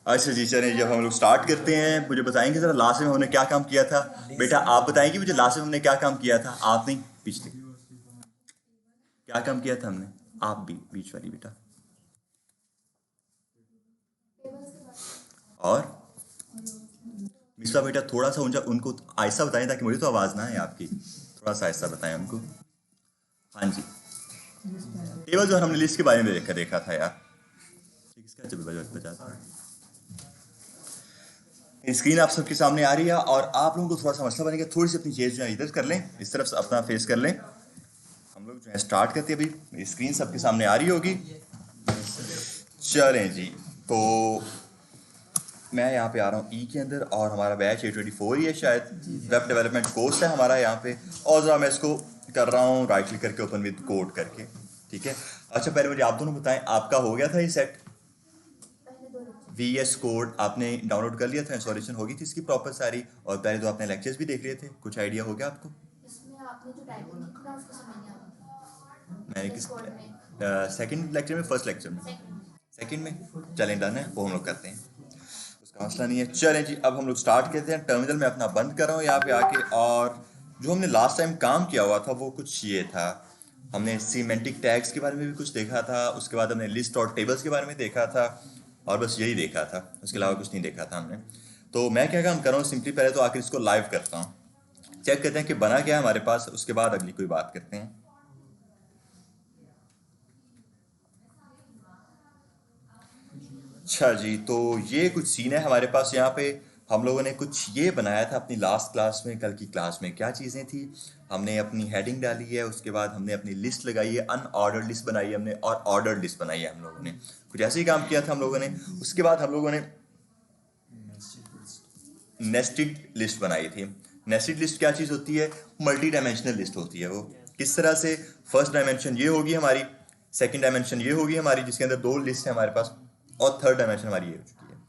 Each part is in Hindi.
अच्छा जी, चलिए जब हम लोग स्टार्ट करते हैं मुझे बताएंगे ज़रा लास्ट में हमने क्या काम किया था। बेटा आप बताएंगे मुझे लास्ट में हमने क्या काम किया था। आप नहीं, पिछले क्या काम किया था हमने। आप भी बीच वाली बेटा। और मिश्रा बेटा थोड़ा सा उनका उनको आहिस्ता बताएं ताकि मुझे तो आवाज़ ना आए आपकी, थोड़ा सा आहिस्ता बताएं उनको। हाँ जी। टेबल जो हमने लिस्ट के बारे में देखा था यार। किसका जब बजा था। स्क्रीन आप सबके सामने आ रही है और आप लोगों को थोड़ा सा मसला बनेगा, थोड़ी सी अपनी चेयर जो है इधर कर लें, इस तरफ से अपना फेस कर लें। हम लोग जो है स्टार्ट करते हैं, अभी स्क्रीन सबके सामने आ रही होगी। चलें जी। तो मैं यहाँ पे आ रहा हूँ ई के अंदर और हमारा बैच A24 ही है शायद। वेब डेवलपमेंट कोर्स है हमारा यहाँ पे। और ज़रा मैं इसको कर रहा हूँ राइट क्लिक करके ओपन विद कोड करके। ठीक है। अच्छा पहले मुझे आप दोनों बताएं आपका हो गया था ये सेट। VS कोड आपने डाउनलोड कर लिया था, इंस्टॉलेशन हो गई थी इसकी प्रॉपर सारी, और पहले तो आपने लेक्चर्स भी देख लिए थे, कुछ आइडिया हो गया आपको। इसमें आपने जो टाइटल लिखा था उसको समझ नहीं आता मैंने इस किस कोड में। सेकंड लेक्चर में, फर्स्ट लेक्चर में, सेकंड। सेकंड में। चलें डन है, वो हम लोग करते हैं, उसका मसला नहीं है। चलें जी अब हम लोग स्टार्ट करते हैं। टर्मिनल में अपना बंद कर रहा हूँ यहाँ पे आके। और जो हमने लास्ट टाइम काम किया हुआ था वो कुछ ये था। हमने सीमेंटिक टैग्स के बारे में भी कुछ देखा था, उसके बाद हमने लिस्ट और टेबल्स के बारे में देखा था, और बस यही देखा था, उसके अलावा कुछ नहीं देखा था हमने। तो मैं क्या काम कर रहा हूँ, सिंपली पहले तो आकर इसको लाइव करता हूँ, चेक करते हैं कि बना क्या है हमारे पास, उसके बाद अगली कोई बात करते हैं। अच्छा जी, तो ये कुछ सीन है हमारे पास यहाँ पे। हम लोगों ने कुछ ये बनाया था अपनी लास्ट क्लास में, कल की क्लास में क्या चीज़ें थी। हमने अपनी हेडिंग डाली है, उसके बाद हमने अपनी लिस्ट लगाई है, अनऑर्डर्ड लिस्ट बनाई है हमने, और ऑर्डर्ड लिस्ट बनाई है हम लोगों ने। कुछ ऐसे ही काम किया था हम लोगों ने। उसके बाद हम लोगों ने नेस्टेड लिस्ट बनाई थी। नेस्टेड लिस्ट क्या चीज़ होती है, मल्टी डायमेंशनल लिस्ट होती है वो। किस तरह से, फर्स्ट डायमेंशन ये होगी हमारी, सेकंड डायमेंशन ये होगी हमारी जिसके अंदर दो लिस्ट है हमारे पास, और थर्ड डायमेंशन हमारी ये हो चुकी है।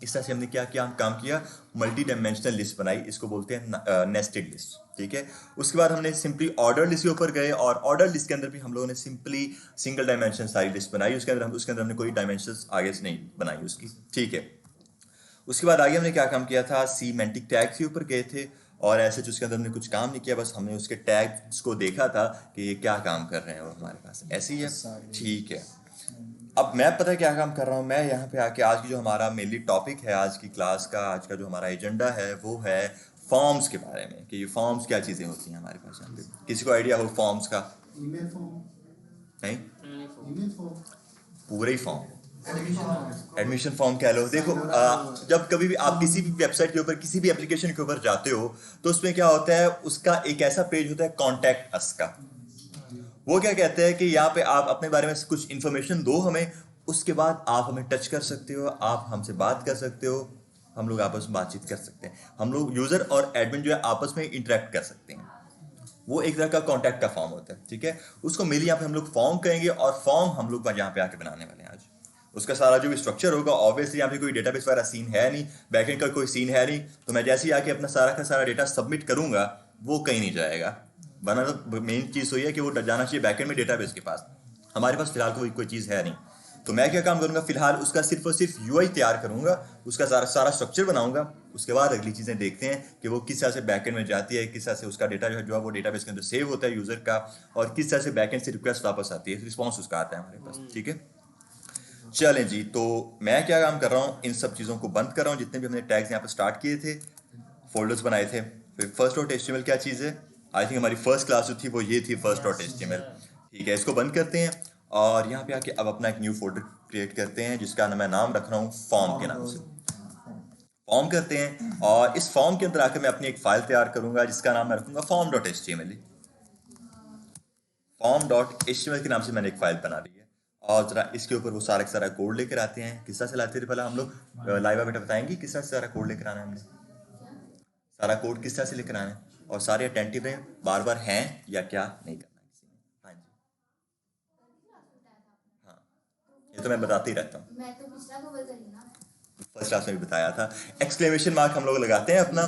इस तरह से हमने क्या क्या काम किया, मल्टी डायमेंशनल लिस्ट बनाई, इसको बोलते हैं नेस्टेड लिस्ट। ठीक है। उसके बाद हमने सिंपली ऑर्डर लिस्ट के ऊपर गए, और ऑर्डर लिस्ट के अंदर भी हम लोगों ने सिंपली सिंगल डायमेंशन सारी लिस्ट बनाई, उसके अंदर हमने कोई डायमेंशन आगे से नहीं बनाई उसकी। ठीक है। उसके बाद आगे हमने क्या काम किया था, सीमेंटिक टैग्स के ऊपर गए थे, और ऐसे जो उसके अंदर हमने कुछ काम नहीं किया, बस हमने उसके टैग्स को देखा था कि ये क्या काम कर रहे हैं वो हमारे पास, ऐसे ही है। ठीक है। अब मैं पता है क्या काम कर रहा हूँ, मैं यहाँ पे आके आज की जो हमारा मेनली टॉपिक है आज की क्लास का, आज का जो हमारा एजेंडा है वो है फॉर्म्स के बारे में, कि ये फॉर्म्स क्या चीज़ें होती हैं हमारे पास यहाँ पे। किसी को आइडिया हो फॉर्म्स का। Email form. नहीं, ईमेल फॉर्म। पूरे ही form, admission form. Admission form कह लो। देखो जब कभी भी आप किसी भी वेबसाइट के ऊपर, किसी भी एप्लीकेशन के ऊपर जाते हो, तो उसमें क्या होता है, उसका एक ऐसा पेज होता है कॉन्टैक्ट अस का। वो क्या कहते हैं कि यहाँ पे आप अपने बारे में कुछ इन्फॉर्मेशन दो हमें, उसके बाद आप हमें टच कर सकते हो, आप हमसे बात कर सकते हो, हम लोग आपस में बातचीत कर सकते हैं, हम लोग यूजर और एडमिन जो है आपस में इंटरेक्ट कर सकते हैं। वो एक तरह का कॉन्टैक्ट का फॉर्म होता है। ठीक है। उसको मेनली यहाँ पे हम लोग फॉर्म कहेंगे, और फॉर्म हम लोग यहाँ पे आके बनाने वाले हैं आज। उसका सारा जो भी स्ट्रक्चर होगा, ऑब्वियसली यहाँ पे कोई डेटाबेस वाला सीन है नहीं, बैकएंड का कोई सीन है नहीं, तो मैं जैसे ही आके अपना सारा का सारा डेटा सबमिट करूंगा वो कहीं नहीं जाएगा। वरना तो मेन चीज़ तो ये है कि वो जाना चाहिए बैकएंड में डेटाबेस के पास। हमारे पास फिलहाल कोई चीज़ है नहीं। तो मैं क्या काम करूंगा, फिलहाल उसका सिर्फ और सिर्फ यूआई तैयार करूंगा, उसका सारा सारा स्ट्रक्चर बनाऊंगा। उसके बाद अगली चीज़ें देखते हैं कि वो किस तरह से बैकएंड में जाती है, किस तरह से उसका डेटा जो है वो डेटाबेस के अंदर सेव होता है यूज़र का, और किस तरह से बैकएंड से रिक्वेस्ट वापस आती है, रिस्पॉन्स उसका आता है हमारे पास। ठीक है। चलें जी, तो मैं क्या काम कर रहा हूँ, इन सब चीज़ों को बंद कर रहा हूँ, जितने भी हमने टैग्स यहाँ पर स्टार्ट किए थे, फोल्डर्स बनाए थे। फिर फर्स्ट डॉट एचटीएमएल क्या चीज़ है, आई थिंक हमारी फर्स्ट क्लास जो थी वो ये थी, फर्स्ट डॉट एचटीएमएल। ठीक है, इसको बंद करते हैं, और यहाँ पे आके अब अपना एक न्यू फोल्डर क्रिएट करते हैं जिसका मैं नाम रख रहा हूँ फॉर्म के नाम से। फॉर्म करते हैं, और इस फॉर्म के अंदर आकर मैं अपनी एक फाइल तैयार करूंगा जिसका नाम मैं रखूंगा form dot H T M L. Form dot H T M L के नाम से मैंने एक फाइल बना ली है, और जरा इसके ऊपर वो सारा का सारा कोड लेकर आते हैं। किस तरह से लाते थे पहले हम लोग, लाइवा बेटा बताएंगी किस तरह से सारा कोड लेकर आना है हमने, सारा कोड किस तरह से लेकर आना है, और सारे अटेंटिव हैं, बार बार हैं या क्या नहीं करना है किसी ने। हाँ जी, हाँ, ये तो मैं बताते ही रहता हूँ, मैं तो पिछला कवर करी ना। फर्स्ट क्लास में भी बताया था। एक्सक्लेमेशन मार्क हम लोग लगाते हैं अपना।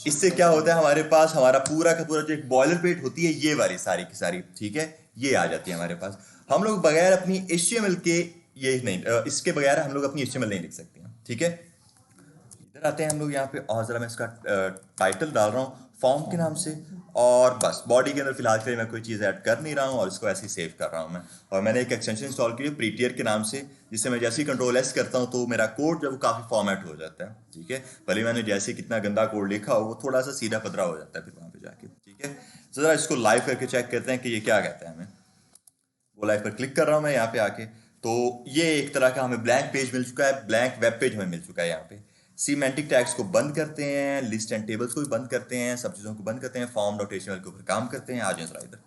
इससे क्या होता है, हमारे पास हमारा पूरा का पूरा जो एक बॉयलर प्लेट होती है, ये वाली सारी की सारी, ठीक है, ये आ जाती है हमारे पास। हम लोग बगैर अपनी HTML के, ये नहीं, इसके बगैर हम लोग अपनी HTML नहीं लिख सकते हैं। ठीक है, इधर आते हैं हम लोग यहाँ पे, और ज़रा मैं इसका टाइटल डाल रहा हूँ फॉर्म के नाम से, और बस बॉडी के अंदर फिलहाल के लिए मैं कोई चीज़ ऐड कर नहीं रहा हूँ और इसको ऐसे ही सेव कर रहा हूँ मैं। और मैंने एक एक्सटेंशन इंस्टॉल की है प्रीटियर के नाम से, जिससे मैं जैसे ही कंट्रोल एस करता हूँ तो मेरा कोड जो वो काफ़ी फॉर्मेट हो जाता है। ठीक है, भले मैंने जैसे कितना गंदा कोड लिखा हो वो थोड़ा सा सीधा पतरा हो जाता है फिर वहाँ पे जाके। ठीक है, तो ज़रा इसको लाइव करके चेक करते हैं कि ये क्या कहता है हमें। वो लाइव पर क्लिक कर रहा हूँ मैं यहाँ पे आके, तो ये एक तरह का हमें ब्लैंक पेज मिल चुका है, ब्लैंक वेब पेज हमें मिल चुका है। यहाँ पे सीमेंटिक टैग्स को बंद करते हैं, लिस्ट एंड टेबल्स को भी बंद करते हैं, सब चीज़ों को बंद करते हैं, फॉर्म डॉट एचटीएमएल के ऊपर काम करते हैं। आ जाए जरा इधर,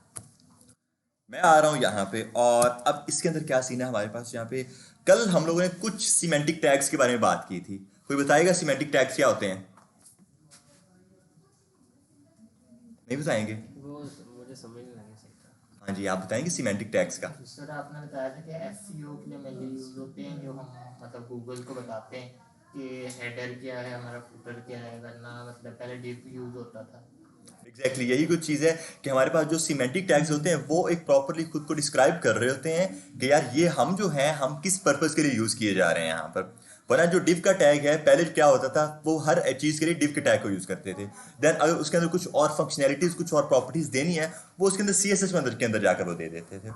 मैं आ रहा हूँ यहाँ पे, और अब इसके अंदर क्या सीन है हमारे पास। यहाँ पे कल हम लोगों ने कुछ सीमेंटिक टैग्स के बारे में बात की थी, कोई बताएगा सीमेंटिक टैग्स क्या होते हैं? नहीं बताएंगे? वो मुझे समझ नहीं लगा सही था। हाँ जी, आप बताएंगे सीमेंटिक टैग्स का। सर आपने बताया था कि एसईओ के लिए मेनली यूज होते हैं, जो हम मतलब गूगल को बताते हैं कि हेडर क्या है हमारा, फुटर क्या है, वरना मतलब पहले डिव यूज होता था। एग्जैक्टली यही कुछ चीज़ है कि हमारे पास जो सीमेंटिक टैग्स होते हैं वो एक प्रॉपरली खुद को डिस्क्राइब कर रहे होते हैं कि यार ये हम जो हैं हम किस पर्पस के लिए यूज़ किए जा रहे हैं यहाँ पर। वरना जो डिव का टैग है, पहले क्या होता था वो हर चीज़ के लिए डिव के टैग को यूज़ करते थे। देन अगर उसके अंदर कुछ और फंक्शनैलिटीज़, कुछ और प्रॉपर्टीज़ देनी है, वो उसके अंदर CSS के अंदर जाकर वो दे देते थे।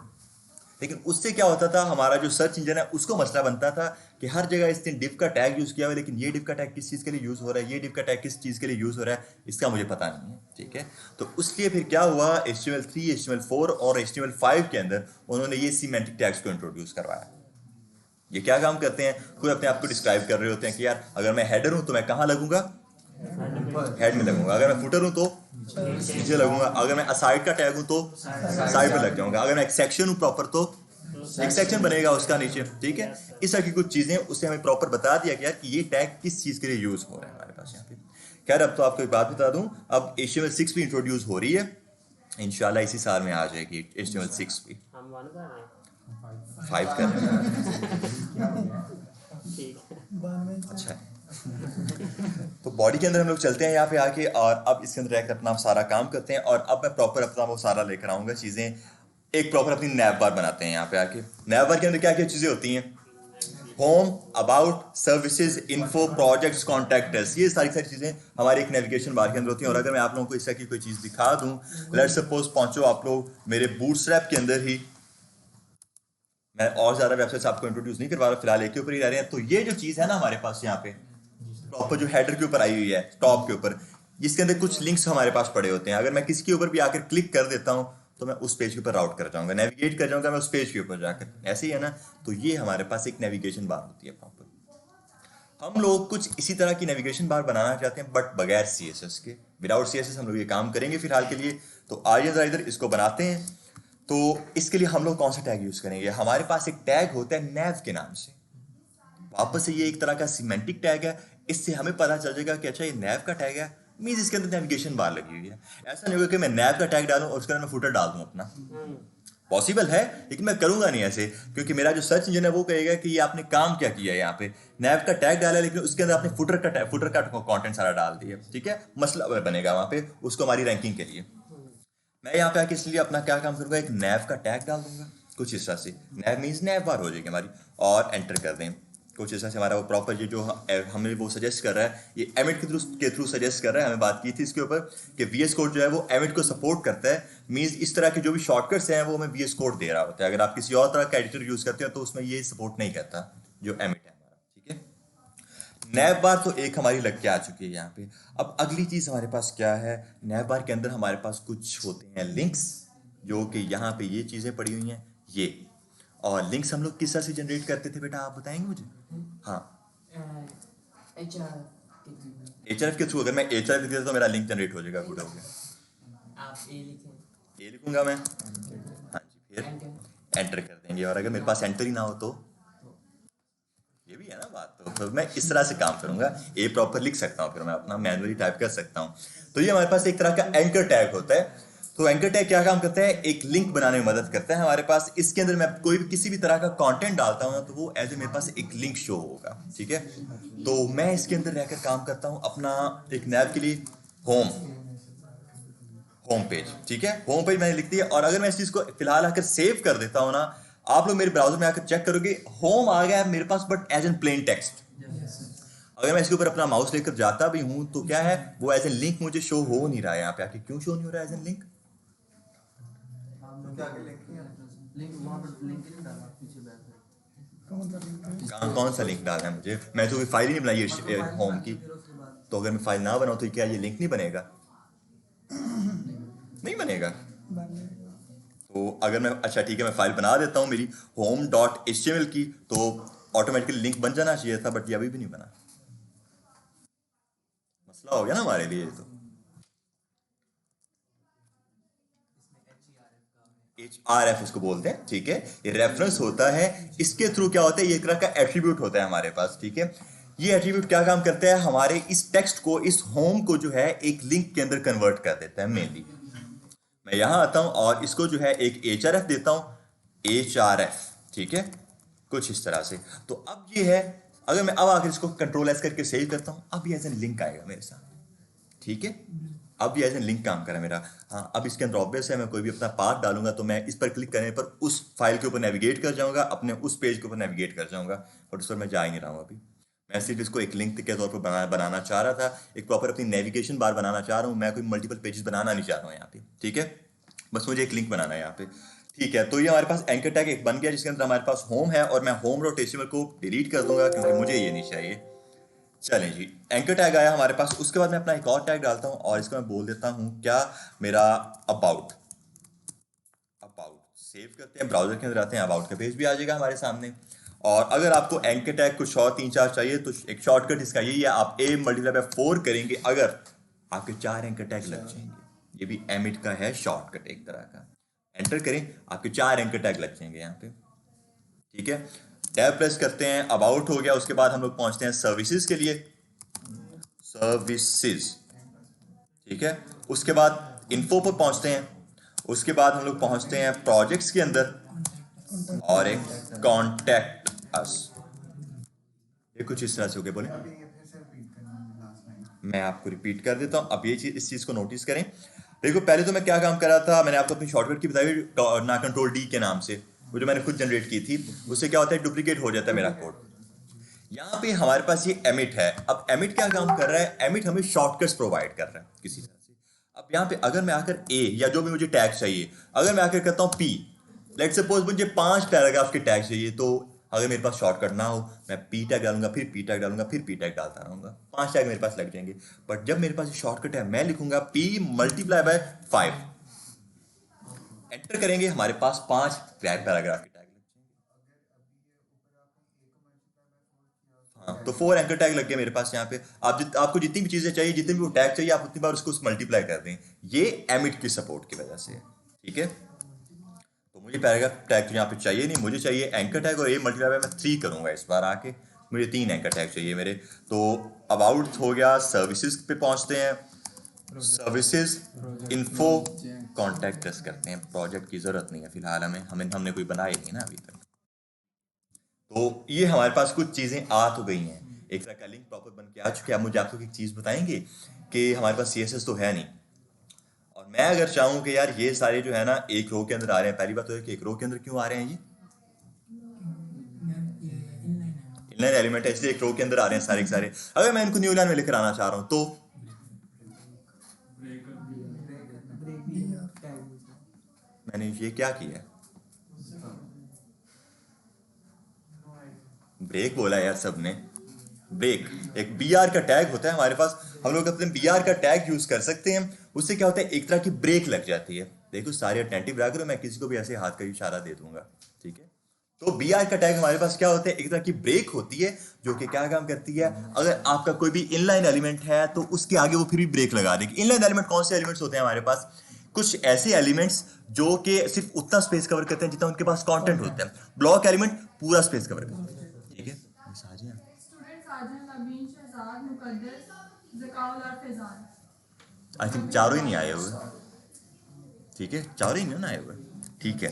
लेकिन उससे क्या होता था, हमारा जो सर्च इंजन है उसको मसला बनता था कि हर जगह इसने डिव का टैग यूज़ किया हुआ है, लेकिन ये डिव का टैग किस चीज़ के लिए यूज़ हो रहा है, ये डिव का टैग किस चीज़ के लिए यूज़ हो रहा है, इसका मुझे पता नहीं है। ठीक है, तो उसलिए फिर क्या हुआ, HTML3, HTML4 और HTML5 के अंदर उन्होंने ये सीमेंटिक टैग्स को इंट्रोड्यूस करवाया। ये क्या काम करते हैं, खुद अपने आप को डिस्क्राइब कर रहे होते हैं कि यार अगर मैं हेडर हूँ तो मैं कहाँ लगूंगा, हेड में लगूंगा। अगर मैं फुटर हूँ तो नीचे लगूंगा। अगर मैं असाइड का टैग हूँ तो साइड में लग जाऊंगा। अगर मैं एक सेक्शन हूँ प्रॉपर तो एक सेक्शन बनेगा उसका नीचे। ठीक है, इस तरह की कुछ चीजें उससे हमें प्रॉपर बता दिया गया कि ये टैग किस चीज के लिए यूज हो रहा है हमारे पास यहाँ पे। खैर, अब तो आपको एक बात बता दूं, अब HTML6 भी इंट्रोड्यूस हो रही है, इंशाल्लाह इसी साल में आ जाएगी HTML6 भी। हम 1 कर रहे हैं, 5 कर रहे हैं। ठीक है। अच्छा है। तो बॉडी के अंदर हम लोग चलते हैं यहाँ पे आके, और अब इसके अंदर रहकर अपना सारा काम करते हैं। और अब मैं प्रॉपर अपना वो सारा लेकर आऊंगा चीजें, एक प्रॉपर अपनी नैव बार बनाते हैं यहाँ पे आके। नैव बार के अंदर क्या क्या चीजें होती हैं, home, about, services, info, projects, contacts, ये सारी चीजें हमारी एक नेविगेशन बार के अंदर होती हैं। और अगर मैं आप लोगों को इस तरह की कोई चीज दिखा दूं, लेट्स सपोज पहुंचो आप लोग मेरे बूटस्ट्रैप के अंदर ही, मैं और ज्यादा वेबसाइट्स आपको इंट्रोड्यूस नहीं करवा रहा, फिलहाल एक के ऊपर ही रह रहे हैं। तो ये जो चीज है ना हमारे पास यहाँ पे प्रॉपर जो हेडर के ऊपर आई हुई है टॉप के ऊपर, जिसके अंदर कुछ लिंक्स हमारे पास पड़े होते हैं, अगर मैं किसी के ऊपर भी आकर क्लिक कर देता हूँ तो मैं उस पेज के ऊपर राउट कर जाऊंगा, नेविगेट कर जाऊंगा मैं उस पेज के ऊपर जाकर। ऐसे ही है ना, तो ये हमारे पास एक नेविगेशन बार होती है प्रॉपर। हम लोग कुछ इसी तरह की नेविगेशन बार बनाना चाहते हैं, बट बगैर CSS के, विदाउट CSS हम लोग ये काम करेंगे फिलहाल के लिए। तो आइए जरा इधर इसको बनाते हैं। तो इसके लिए हम लोग कौन सा टैग यूज करेंगे, हमारे पास एक टैग होता है नैव के नाम से। वापस से ये एक तरह का सीमेंटिक टैग है, इससे हमें पता चल जाएगा कि अच्छा ये नैव का टैग है, मीन्स इसके अंदर नेविगेशन बार लगी हुई है। ऐसा नहीं होगा कि मैं नैव का टैग डालूं और उसके अंदर मैं फुटर डाल दूं अपना, पॉसिबल है लेकिन मैं करूंगा नहीं ऐसे, क्योंकि मेरा जो सर्च इंजन है वो कहेगा कि ये आपने काम क्या किया है, यहाँ पे नैव का टैग डाला है लेकिन उसके अंदर आपने फुटर का कंटेंट सारा डाल दिया। ठीक है, मसला बनेगा वहां पे उसको हमारी रैंकिंग के लिए। मैं यहाँ पे आके इसलिए अपना क्या काम करूंगा, एक नैव का टैग डाल दूंगा कुछ इस तरह से, नैव मीन्स नैव बार हो जाएगी हमारी, और एंटर कर दें कुछ इस तरह से। हमारा वो प्रॉपर ये जो हमें वो सजेस्ट कर रहा है, ये एमिट के थ्रू सजेस्ट कर रहा है। हमें बात की थी इसके ऊपर कि VS कोड जो है वो एमिट को सपोर्ट करता है, मीन्स इस तरह के जो भी शॉर्टकट्स हैं वो हमें VS कोड दे रहा होता है। अगर आप किसी और तरह का एडिटर यूज करते हो तो उसमें ये सपोर्ट नहीं करता जो एमिट है हमारा। ठीक है, नैव बार तो एक हमारी लग के आ चुकी है यहाँ पे। अब अगली चीज हमारे पास क्या है, नैव बार के अंदर हमारे पास कुछ होते हैं लिंक्स, जो कि यहाँ पे ये चीजें पड़ी हुई हैं ये। और लिंक्स हम लोग किस तरह से जनरेट करते थे बेटा, आप बताएंगे मुझे? हाँ, HRF के थ्रू। अगर मैं HRF लिख देता तो मेरा लिंक जनरेट हो जाएगा, गुड हो गया। आप ए लिखें, ये लिखूंगा मैं, हाँ जी, फिर एंटर कर देंगे। और अगर मेरे पास एंटर ही ना हो तो ये भी है ना बात, तो मैं इस तरह से काम करूंगा, ए प्रॉपर लिख सकता हूँ, फिर मैं अपना मैनुअली टाइप कर सकता हूँ। तो ये हमारे पास एक तरह का एंकर टैग होता है। तो एंकर टैग क्या काम करता है, एक लिंक बनाने में मदद करता है हमारे पास। इसके अंदर मैं कोई भी किसी भी तरह का कंटेंट डालता हूँ ना तो वो एज ए मेरे पास एक लिंक शो होगा। ठीक है, तो मैं इसके अंदर रहकर काम करता हूँ अपना एक नैव के लिए, होम पेज। ठीक है, होम पेज मैंने लिख दिया। और अगर मैं इस चीज को फिलहाल आकर सेव कर देता हूँ ना, आप लोग मेरे ब्राउजर में आकर चेक करोगे, होम आ गया है मेरे पास, but as an plain text. अगर मैं इसके ऊपर अपना माउस लेकर जाता भी हूं तो क्या है, वो एज ए लिंक मुझे शो हो नहीं रहा है यहाँ पे आके। क्यों शो नहीं हो रहा है एज ए लिंक? लिंक वहाँ पर लिंक नहीं डाला पीछे बैक में। कौन सा लिंक डालना है मुझे? मैं तो कोई फाइल ही नहीं बनाई है होम की। तो अगर मैं फाइल ना बनाऊं तो क्या ये लिंक नहीं बनेगा? नहीं बनेगा। तो अगर मैं, अच्छा ठीक है, मैं फाइल बना देता हूँ मेरी home.html की, तो ऑटोमेटिकली लिंक बन जाना चाहिए था, बट ये अभी भी नहीं बना। मसला हो गया ना हमारे लिए। तो HRF उसको बोलते हैं, ठीक है। ये रेफरेंस होता है, इसके थ्रू क्या होता है, ये एक तरह का एट्रीब्यूट होता है हमारे पास, ठीक है। ये एट्रीब्यूट क्या काम करता है, हमारे इस टेक्स्ट को, इस होम को जो है एक लिंक के अंदर कन्वर्ट कर देता है मेनली। मैं यहां आता हूं और इसको जो है एक HRF देता हूं, HRF, ठीक है, कुछ इस तरह से। तो अब ये है, अगर मैं अब आकर इसको कंट्रोल एस करके सेव करता हूं, अब ये एज एन लिंक आएगा मेरे साथ, ठीक है। अब ये एज एन लिंक काम करा मेरा। हाँ, अब इसके अंदर ऑब्वियस है, मैं कोई भी अपना पाथ डालूंगा तो मैं इस पर क्लिक करने पर उस फाइल के ऊपर नेविगेट कर जाऊंगा, अपने उस पेज के ऊपर नेविगेट कर जाऊंगा, और उस पर मैं जा ही नहीं रहा हूँ अभी। मैं सिर्फ इसको एक लिंक के तौर पर बनाना चाह रहा था, एक प्रॉपर अपनी नेविगेशन बार बनाना चाह रहा हूँ। मैं कोई मल्टीपल पेजेस बनाना नहीं चाह रहा हूँ यहाँ पे, ठीक है। बस मुझे एक लिंक बनाना है यहाँ पे, ठीक है। तो ये हमारे पास एंकर टैग एक बन गया, जिसके अंदर हमारे पास होम है, और मैं home.html को डिलीट कर दूंगा क्योंकि मुझे ये नहीं चाहिए। चलें जी, एंकर टैग आया हमारे पास। उसके बाद मैं अपना एक और टैग डालता हूं और इसको मैं बोल देता हूं क्या, मेरा अबाउट। सेव करते हैं, ब्राउजर के अंदर आते हैं, अबाउट का पेज भी आ जाएगा हमारे सामने। और अगर आपको एंकर टैग कुछ और 3-4 चाहिए तो एक शॉर्टकट इसका यही है, आप A × 4 करेंगे, अगर आपके 4 एंकर टैग लग जाएंगे। ये भी एमिट का है शॉर्टकट एक तरह का। एंटर करें, आपके 4 एंकर टैग लग जाएंगे यहाँ पे, ठीक है। टैब प्रेस करते हैं, अबाउट हो गया। उसके बाद हम लोग पहुंचते हैं सर्विसेज के लिए, सर्विसेज, ठीक है। उसके बाद इन्फो पर पहुंचते हैं। उसके बाद हम लोग पहुंचते हैं प्रोजेक्ट्स के अंदर, और एक कॉन्टैक्ट अस। ये कुछ इस तरह से हो गया। बोले, अभी ये फिर से रिपीट करना है लास्ट लाइन। मैं आपको रिपीट कर देता हूं। अब ये चीज, इस चीज को नोटिस करें। देखो, पहले तो मैं क्या काम कर रहा था, मैंने आपको अपनी शॉर्टकट की बताई ना, कंट्रोल D के नाम से, वो जो मैंने खुद जनरेट की थी। उससे क्या होता है, डुप्लीकेट हो जाता है मेरा कोड। यहाँ पे हमारे पास ये एमिट है। अब एमिट क्या काम कर रहा है, एमिट हमें शॉर्टकट्स प्रोवाइड कर रहा है किसी तरह से। अब यहाँ पे अगर मैं आकर A, या जो भी मुझे टैग चाहिए, अगर मैं आकर करता हूँ P, लेट सपोज मुझे 5 पैराग्राफ के टैग चाहिए, तो अगर मेरे पास शॉर्टकट ना हो, मैं P टैग डालूंगा, फिर P टैग डालूंगा, फिर P टैग डालता रहूंगा, 5 टैग मेरे पास लग जाएंगे। बट जब मेरे पास शॉर्टकट है, मैं लिखूंगा P × 5, एंटर करेंगे, हमारे पास 5 पैराग्राफ के टैग लग जाएंगे। हाँ, तो 4 एंकर टैग लग गए मेरे पास यहाँ पे। आपको जितनी भी चीजें चाहिए, जितने भी वो टैग चाहिए, आप उतनी बार उसको मल्टीप्लाई कर दें। ये एमिट की सपोर्ट की वजह से है, ठीक है। तो मुझे पैराग्राफ टैग तो यहाँ पे चाहिए नहीं, मुझे चाहिए एंकर टैग, और A × मैं 3 करूंगा इस बार आके। मुझे 3 एंकर टैग चाहिए मेरे। तो अबाउट हो गया, सर्विसेज पे पहुंचते हैं, सर्विसेज, इन्फो, कॉन्टैक्ट अस करते हैं। प्रोजेक्ट की जरूरत नहीं है फिलहाल हमने कोई बनाया नहीं ना अभी तक। तो ये हमारे पास कुछ चीजें आ तो गई हैं, एक तरह का लिंक प्रॉपर बन के आ चुके हैं। आप मुझे आपको एक चीज बताएंगे कि हमारे पास CSS तो है नहीं, और मैं अगर चाहूं कि यार ये सारे जो है ना एक रो के अंदर आ रहे हैं, पहली बात तो है कि एक रो के अंदर क्यों आ रहे हैं, ये इनलाइन एलिमेंट है, इसलिए एक रो के अंदर आ रहे हैं सारे के सारे। अगर मैं इनको न्यू लाइन में लेकर आना चाह रहा हूं तो मैंने ये क्या किया, ब्रेक बोला यार सबने। ब्रेक एक BR का टैग होता है हमारे पास, हम लोग अपने BR का टैग यूज कर सकते हैं। उससे क्या होता है, एक तरह की ब्रेक लग जाती है। देखो सारे अटेंटिव रहा करो, मैं किसी को भी ऐसे हाथ का इशारा दे दूंगा, ठीक है। तो BR का टैग हमारे पास क्या होता है, एक तरह की ब्रेक होती है, जो कि क्या काम करती है, अगर आपका कोई भी इनलाइन एलिमेंट है तो उसके आगे वो फिर भी ब्रेक लगा देगी। इनलाइन एलिमेंट कौन से एलिमेंट्स होते हैं हमारे पास, कुछ ऐसे एलिमेंट्स जो कि सिर्फ उतना स्पेस कवर करते हैं जितना उनके पास कंटेंट होता है। ब्लॉक एलिमेंट पूरा स्पेस कवर करते हैं, ठीक है। आई थिंक चारों ही नहीं आए हुए, ठीक है, चारों ही नहीं ना आए हुए, ठीक है।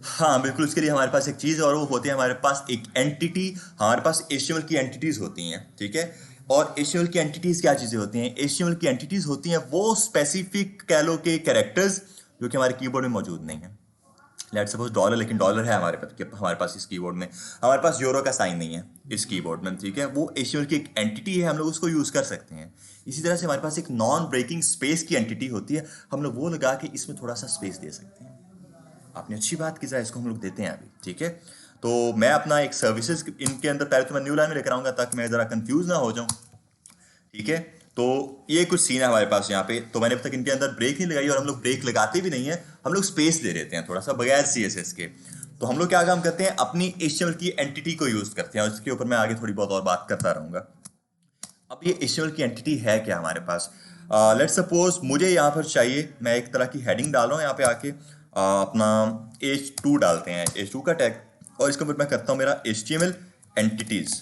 हाँ बिल्कुल, उसके लिए हमारे पास एक चीज़ और वो होती है, हमारे पास एक एंटिटी, हमारे पास HTML की एंटिटीज़ होती हैं, ठीक है। और HTML की एंटिटीज़ क्या चीज़ें होती हैं, HTML की एंटिटीज़ होती हैं वो स्पेसिफिक कह लो के कैरेक्टर्स जो कि हमारे कीबोर्ड में मौजूद नहीं है, लेट्स सपोज डॉलर, लेकिन डॉलर है हमारे पास इस कीबोर्ड में, हमारे पास यूरो का साइन नहीं है इस कीबोर्ड में, ठीक है। वो HTML की एक एंटिटी है, हम लोग उसको यूज़ कर सकते हैं। इसी तरह से हमारे पास एक नॉन ब्रेकिंग स्पेस की एंटिटी होती है, हम लोग वो लगा के इसमें थोड़ा सा स्पेस दे सकते हैं। आपने अच्छी बात की, जरा इसको हम लोग देते हैं अभी, ठीक है। तो मैं अपना एक सर्विसेज इनके अंदर पहले तो मैं न्यू लाइन में लेकर आऊँगा ताकि मैं ज़रा कंफ्यूज ना हो जाऊँ, ठीक है। तो ये कुछ सीन है हमारे पास यहाँ पे। तो मैंने अब तक इनके अंदर ब्रेक नहीं लगाई और हम लोग ब्रेक लगाते भी नहीं है, हम लोग स्पेस दे देते हैं थोड़ा सा बगैर CSS के। तो हम लोग क्या काम करते हैं, अपनी HTML की एंटिटी को यूज़ करते हैं और इसके ऊपर मैं आगे थोड़ी बहुत और बात करता रहूँगा। अब ये HTML की एंटिटी है क्या हमारे पास, लेट्स सपोज मुझे यहाँ पर चाहिए, मैं एक तरह की हेडिंग डाल रहा हूँ यहाँ पे आके, अपना H2 डालते हैं, H2 का टैग, और इसके ऊपर मैं करता हूँ मेरा HTML एंटिटीज़,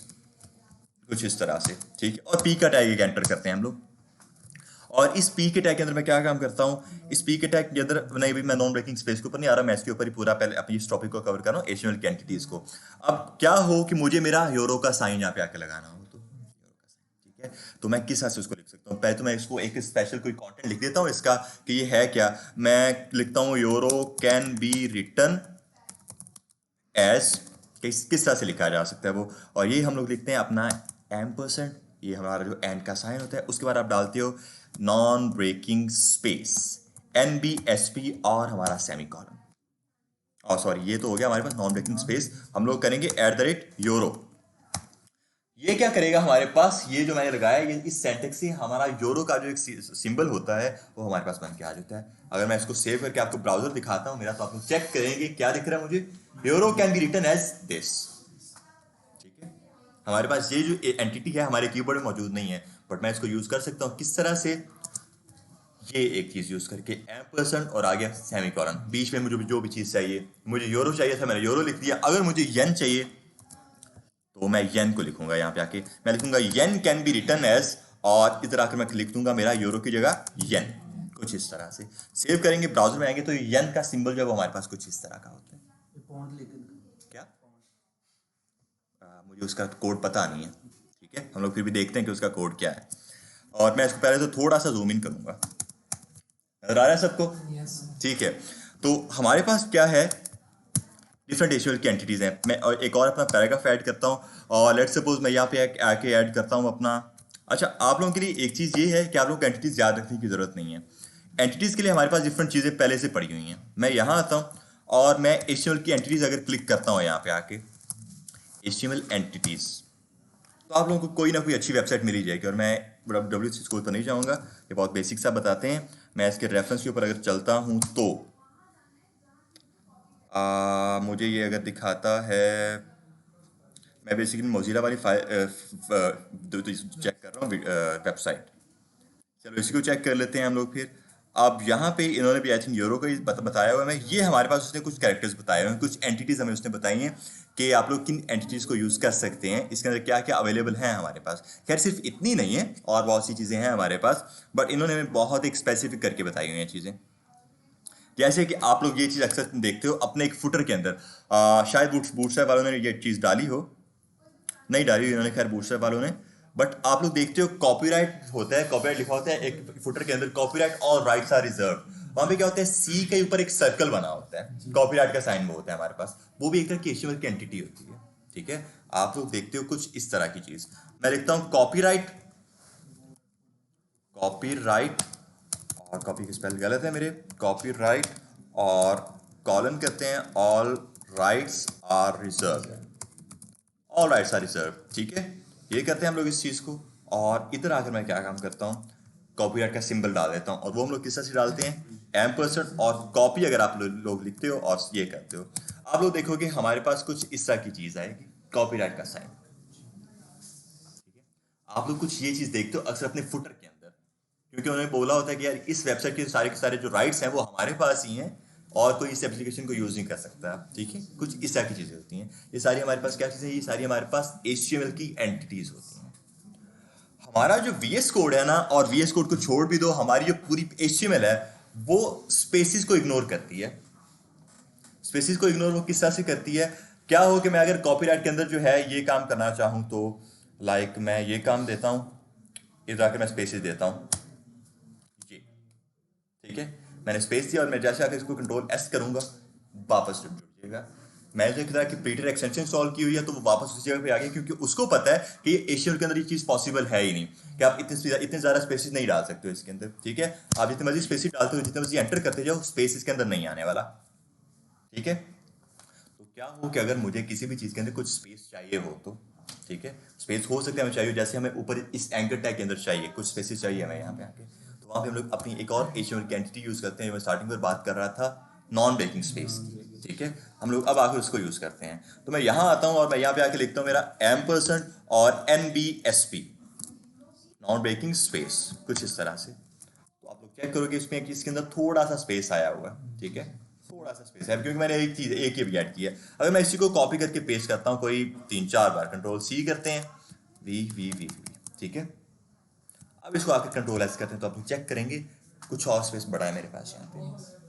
कुछ इस तरह से, ठीक है। और P का टैग एक एंटर करते हैं हम लोग। और इस P के टैग के अंदर मैं क्या काम करता हूँ, इस P के टैग के अंदर नहीं भी मैं नॉन ब्रेकिंग स्पेस के ऊपर नहीं आ रहा, मैं इसके ऊपर ही पूरा पहले अपनी इस टॉपिक को कवर कर रहा हूँ, HTML की एंटिटीज़ को। अब क्या हो कि मुझे मेरा यूरो का साइन यहाँ पे आके लगाना हो, तो ठीक है, तो मैं किस हिसाब से उसको लिख सकता हूँ। पहले तो मैं इसको एक स्पेशल कोई कंटेंट लिख देता हूँ इसका कि ये है क्या। मैं लिखता हूँ euro can be written as, किस तरह से लिखा जा सकता है वो, और ये हम लोग लिखते हैं अपना %, ये हमारा जो एंड का साइन होता है, उसके बाद आप डालते हो नॉन ब्रेकिंग स्पेस NBSP और हमारा सेमी कॉलन, और सॉरी ये तो हो गया हमारे पास नॉन ब्रेकिंग स्पेस, हम लोग करेंगे @यूरो। ये क्या करेगा हमारे पास, ये जो मैंने लगाया ये इस सेंटेक्स से हमारा यूरो का जो एक सिंबल होता है वो हमारे पास बन के आ जाता है। अगर मैं इसको सेव करके आपको ब्राउजर दिखाता हूँ मेरा, तो आप लोग चेक करेंगे क्या दिख रहा है मुझे, euro can be written as this, ठीक है। हमारे पास ये जो एंटिटी है हमारे कीबोर्ड में मौजूद नहीं है, बट मैं इसको यूज कर सकता हूँ किस तरह से, ये एक चीज यूज करके %, और आ गया सेमी कॉलन, बीच में मुझे जो भी चीज चाहिए, मुझे यूरो चाहिए था मैंने यूरो लिख दिया। अगर मुझे येन चाहिए तो मैं येन को लिखूंगा, यहाँ पे आके मैं लिखूंगा येन कैन बी रिटन एज, और इधर आकर मैं लिख दूंगा मेरा यूरो की जगह येन, कुछ इस तरह से। सेव करेंगे, ब्राउजर में आएंगे तो येन का सिंबल जो है वो हमारे पास कुछ इस तरह का होता है। ये पॉन्ड लेके क्या मुझे उसका कोड पता नहीं है, ठीक है, हम लोग फिर भी देखते हैं कि उसका कोड क्या है। और मैं इसको पहले तो थोड़ा सा जूम इन करूंगा, नजर आ रहा है सबको, ठीक है। तो हमारे पास क्या है, डिफरेंट HTML की एंटिटीज़ हैं। मैं और एक और अपना पैराग्राफ ऐड करता हूँ, और लेट्स सपोज मैं यहाँ पे आके ऐड करता हूँ अपना, अच्छा आप लोगों के लिए एक चीज़ ये है कि आप लोगों को एंटिटीज़ याद रखने की ज़रूरत नहीं है। एंटिटीज़ के लिए हमारे पास डिफरेंट चीज़ें पहले से पड़ी हुई हैं। मैं यहाँ आता हूँ और मैं HTML की एंटिटीज़ अगर क्लिक करता हूँ यहाँ पे आके HTML एंटिटीज़, तो आप लोगों को कोई ना कोई अच्छी वेबसाइट मिल ही जाएगी। और मैं WWDC स्कूल पर नहीं जाऊँगा, ये बहुत बेसिक सा बताते हैं। मैं इसके रेफरेंस के ऊपर अगर चलता हूँ तो मुझे ये अगर दिखाता है, मैं बेसिकली मोज़िला वाली चेक कर रहा हूँ वेबसाइट, चलो इसी को चेक कर लेते हैं हम लोग फिर। अब यहाँ पे इन्होंने भी आई थिंक यूरो का ही बताया हुआ है, ये हमारे पास उसने कुछ कैरेक्टर्स बताए हुए हैं, कुछ एंटिटीज़ हमें उसने बताई हैं कि आप लोग किन एंटिटीज़ को यूज़ कर सकते हैं, इसके अंदर क्या क्या अवेलेबल हैं हमारे पास। खैर सिर्फ इतनी नहीं है, और बहुत सी चीज़ें हैं हमारे पास, बट इन्होंने हमें बहुत एक स्पेसिफिक करके बताई हुई हैं चीज़ें। जैसे कि आप लोग ये चीज़ अक्सर देखते हो अपने एक फुटर के अंदर, शायद बूटस्ट्रैप वालों ने ये चीज़ डाली हो, नहीं डाली हुई इन्होंने खैर बूटस्ट्रैप वालों ने, बट आप लोग देखते हो कॉपीराइट होता है, कॉपीराइट लिखा होता है एक फुटर के अंदर, copyright all rights are reserve. वहां पे क्या होता है, C के ऊपर एक सर्कल बना होता है, कॉपीराइट का साइन वो होता है हमारे पास, वो भी एक तरह की HTML की एंटिटी होती है, ठीक है। आप लोग देखते हो कुछ इस तरह की चीज, मैं लिखता हूँ कॉपीराइट, कॉपीराइट, और कॉपी की स्पेल गलत है मेरे, कॉपीराइट और कॉलन करते हैं all rights are reserve, all rights are reserve, ठीक है। ये करते हैं हम लोग इस चीज़ को, और इधर आकर मैं क्या काम करता हूँ, कॉपीराइट का सिंबल डाल देता हूँ, और वो हम लोग किस तरह से डालते हैं %, और कॉपी अगर आप लोग लिखते हो और ये करते हो, आप लोग देखोगे हमारे पास कुछ इस तरह की चीज़ आएगी, कॉपीराइट का साइन, ठीक है। आप लोग कुछ ये चीज़ देखते हो अक्सर अपने फुटर के अंदर, क्योंकि उन्होंने बोला होता है कि यार इस वेबसाइट के सारे जो राइट्स हैं वो हमारे पास ही हैं, और कोई इस एप्लीकेशन को यूज़ नहीं कर सकता, ठीक है। कुछ इस तरह की चीज़ें होती हैं। ये सारी हमारे पास क्या चीज़ें, ये सारी हमारे पास HTML की एंटिटीज़ होती हैं। हमारा जो VS कोड है ना, और VS कोड को छोड़ भी दो, हमारी जो पूरी HTML है वो स्पेसिस को इग्नोर करती है। स्पेसिस को इग्नोर वो किस तरह से करती है, क्या हो कि मैं अगर कॉपीराइट के अंदर जो है ये काम करना चाहूँ तो लाइक मैं ये काम देता हूँ, इधर आकर मैं स्पेसिस देता हूँ, ये ठीक है, मैंने स्पेस दिया, और मैं जैसे आकर इसको Ctrl+S करूँगा वापस जुड़ जाएगा। मैंने तो एक तरह की प्रीटर एक्सटेंशन सॉल्व की हुई है, तो वो वापस उस जगह पे आ गया, क्योंकि उसको पता है कि एचटीएमएल के अंदर ये चीज़ पॉसिबल है ही नहीं कि आप इतने ज़्यादा स्पेसेस नहीं डाल सकते हो इसके अंदर। ठीक है, आप जितने मर्जी स्पेसेस डालते हो, जितने मर्जी एंटर करते जाओ, स्पेस इसके अंदर नहीं आने वाला। ठीक है, तो क्या हो कि अगर मुझे किसी भी चीज़ के अंदर कुछ स्पेस चाहिए हो तो, ठीक है, स्पेस हो सकता है हमें चाहिए, जैसे हमें ऊपर इस एंकर टैग के अंदर चाहिए कुछ स्पेसेस चाहिए हमें यहाँ पे आके, तो वहाँ पे हम लोग अपनी एक और एचटीएमएल की एंटिटी यूज़ करते हैं। मैं स्टार्टिंग पर बात कर रहा था नॉन ब्रेकिंग स्पेस की। ठीक है, हम लोग अब आकर उसको यूज़ करते हैं। तो मैं यहाँ आता हूँ और मैं यहाँ पे आके लिखता हूँ मेरा एम्परसेंड और NBSP, नॉन ब्रेकिंग स्पेस, कुछ इस तरह से। तो आप लोग चेक करोगे इसमें कि इसके अंदर थोड़ा सा स्पेस आया हुआ है। ठीक है, थोड़ा सा स्पेस है क्योंकि मैंने एक चीज़ एक ही ऐड की है। अगर मैं इसी को कॉपी करके पेस्ट करता हूँ कोई 3-4 बार, Ctrl+C करते हैं, V। ठीक है, अब इसको आकर Ctrl+S करते हैं, तो आप लोग चेक करेंगे कुछ और स्पेस बढ़ा है मेरे पास यहाँ पे।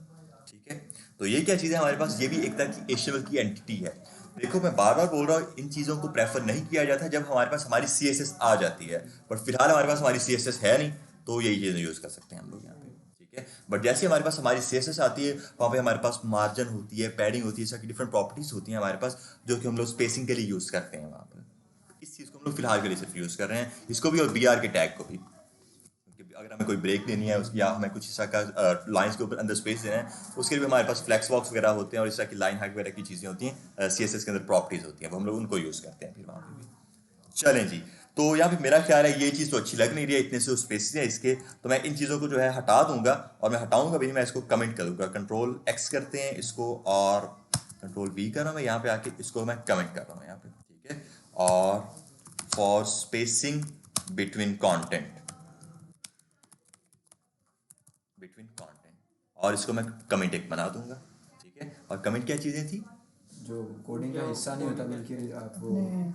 ठीक है, तो ये क्या चीज़ है हमारे पास, ये भी एक तरह की एचटीएमएल की एंटिटी है। देखो मैं बार बार बोल रहा हूँ, इन चीज़ों को प्रेफर नहीं किया जाता जब हमारे पास हमारी CSS आ जाती है, बट फिलहाल हमारे पास हमारी CSS है नहीं, तो यही चीज़ें यूज़ कर सकते हैं हम लोग यहाँ पे। ठीक है, बट जैसे हमारे पास हमारी CSS आती है, वहाँ पे हमारे पास मार्जिन होती है, पैडिंग होती है, इस तरह की डिफरेंट प्रॉपर्टीज़ होती हैं हमारे पास, जो कि हम लोग स्पेसिंग के लिए यूज़ करते हैं वहाँ पर। इस चीज़ को हम लोग फिलहाल के लिए सिर्फ यूज़ कर रहे हैं, इसको भी और BR के टैग को भी। अगर हमें कोई ब्रेक देनी है या हमें कुछ हिस्सा का लाइंस के ऊपर अंदर स्पेस देना है, उसके लिए भी हमारे पास फ्लैक्स बॉक्स वगैरह होते हैं और इस तरह की लाइन हाइट वगैरह की चीज़ें होती हैं, CSS के अंदर प्रॉपर्टीज़ होती हैं, वो हम लोग उनको यूज़ करते हैं फिर वहाँ पे भी। चलें जी, तो यहाँ पे मेरा ख्याल है ये चीज़ तो अच्छी लग नहीं रही है, इतने से स्पेसेस है इसके, तो मैं इन चीज़ों को जो है हटा दूंगा, और मैं हटाऊंगा भी नहीं, मैं इसको कमेंट कर दूंगा। Ctrl+X करते हैं इसको और Ctrl+V कर रहा हूँ मैं यहाँ पे आके, इसको मैं कमेंट कर रहा हूँ यहाँ पे। ठीक है, और फॉर स्पेसिंग बिटवीन कंटेंट, और इसको मैं कमेंट एक बना दूंगा। ठीक है, और कमेंट क्या चीज़ें थी, जो कोडिंग का हिस्सा नहीं होता बल्कि आपको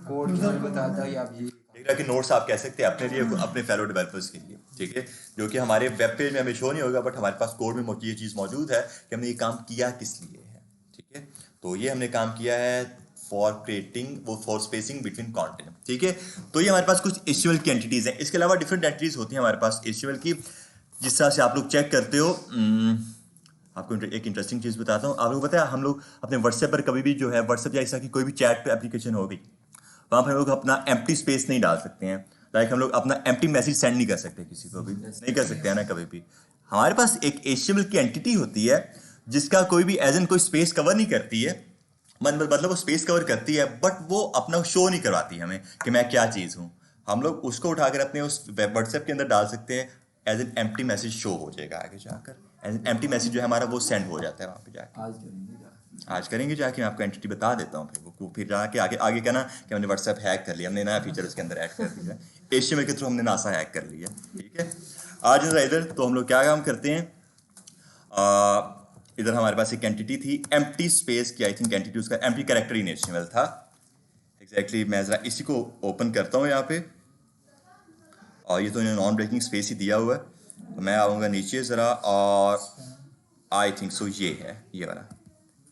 कोड के बारे में बताता है कि आप ये एक तरह के नोट्स आप कह सकते हैं अपने लिए, अपने फेलो डेवलपर्स के लिए। ठीक है, जो कि हमारे वेब पेज में हमें शो नहीं होगा, बट हमारे पास कोड में ये चीज़ मौजूद है कि हमने ये काम किया किस लिए है। ठीक है, तो ये हमने काम किया है फॉर स्पेसिंग बिटवीन कंटेंट। ठीक है, तो ये हमारे पास कुछ HTML की एंटिटीज़ हैं। इसके अलावा डिफरेंट एंटिटीज़ होती हैं हमारे पास HTML की, जिस तरह से आप लोग चेक करते हो। आपको एक इंटरेस्टिंग चीज़ बताता हूँ। आप लोग पता है, हम लोग अपने व्हाट्सएप पर कभी भी जो है, व्हाट्सएप या ऐसा की कोई भी चैट पे एप्लीकेशन हो गई, वहाँ पर हम लोग अपना एम्प्टी स्पेस नहीं डाल सकते हैं। लाइक हम लोग अपना एम्प्टी मैसेज सेंड नहीं कर सकते किसी को भी, नहीं कर सकते हैं ना कभी भी। हमारे पास एक HTML की एंटिटी होती है जिसका कोई भी एज एन कोई स्पेस कवर नहीं करती है, मतलब वो स्पेस कवर करती है बट वो अपना शो नहीं करवाती हमें कि मैं क्या चीज़ हूँ। हम लोग उसको उठाकर अपने उस व्हाट्सएप के अंदर डाल सकते हैं, as an empty message show हो जाएगा आगे जाकर, एज एन एम्प्टी मैसेज जो है हमारा वो सेंड हो जाता है वहाँ पे जाकर। आज करेंगे आज करेंगे जाके, मैं आपको एंटिटी बता देता हूँ, फिर जाके आगे आगे कहना कि हमने व्हाट्सएप हैक कर लिया, हमने नया फीचर उसके अंदर ऐड कर दिया, HTML के थ्रू हमने नासा हैक कर लिया। ठीक है, आज इधर तो हम लोग क्या काम करते हैं, इधर हमारे पास एक एंटिटी थी एम्प्टी स्पेस की, आई थिंक एंटिटी उसका एम्प्टी कैरेक्टर इन HTML था एग्जैक्टली। मैं ज़रा इसी को ओपन करता हूँ यहाँ पे, और ये तो इन्होंने नॉन ब्रेकिंग स्पेस ही दिया हुआ है, तो मैं आऊँगा नीचे ज़रा, और आई थिंक सो ये है, ये वाला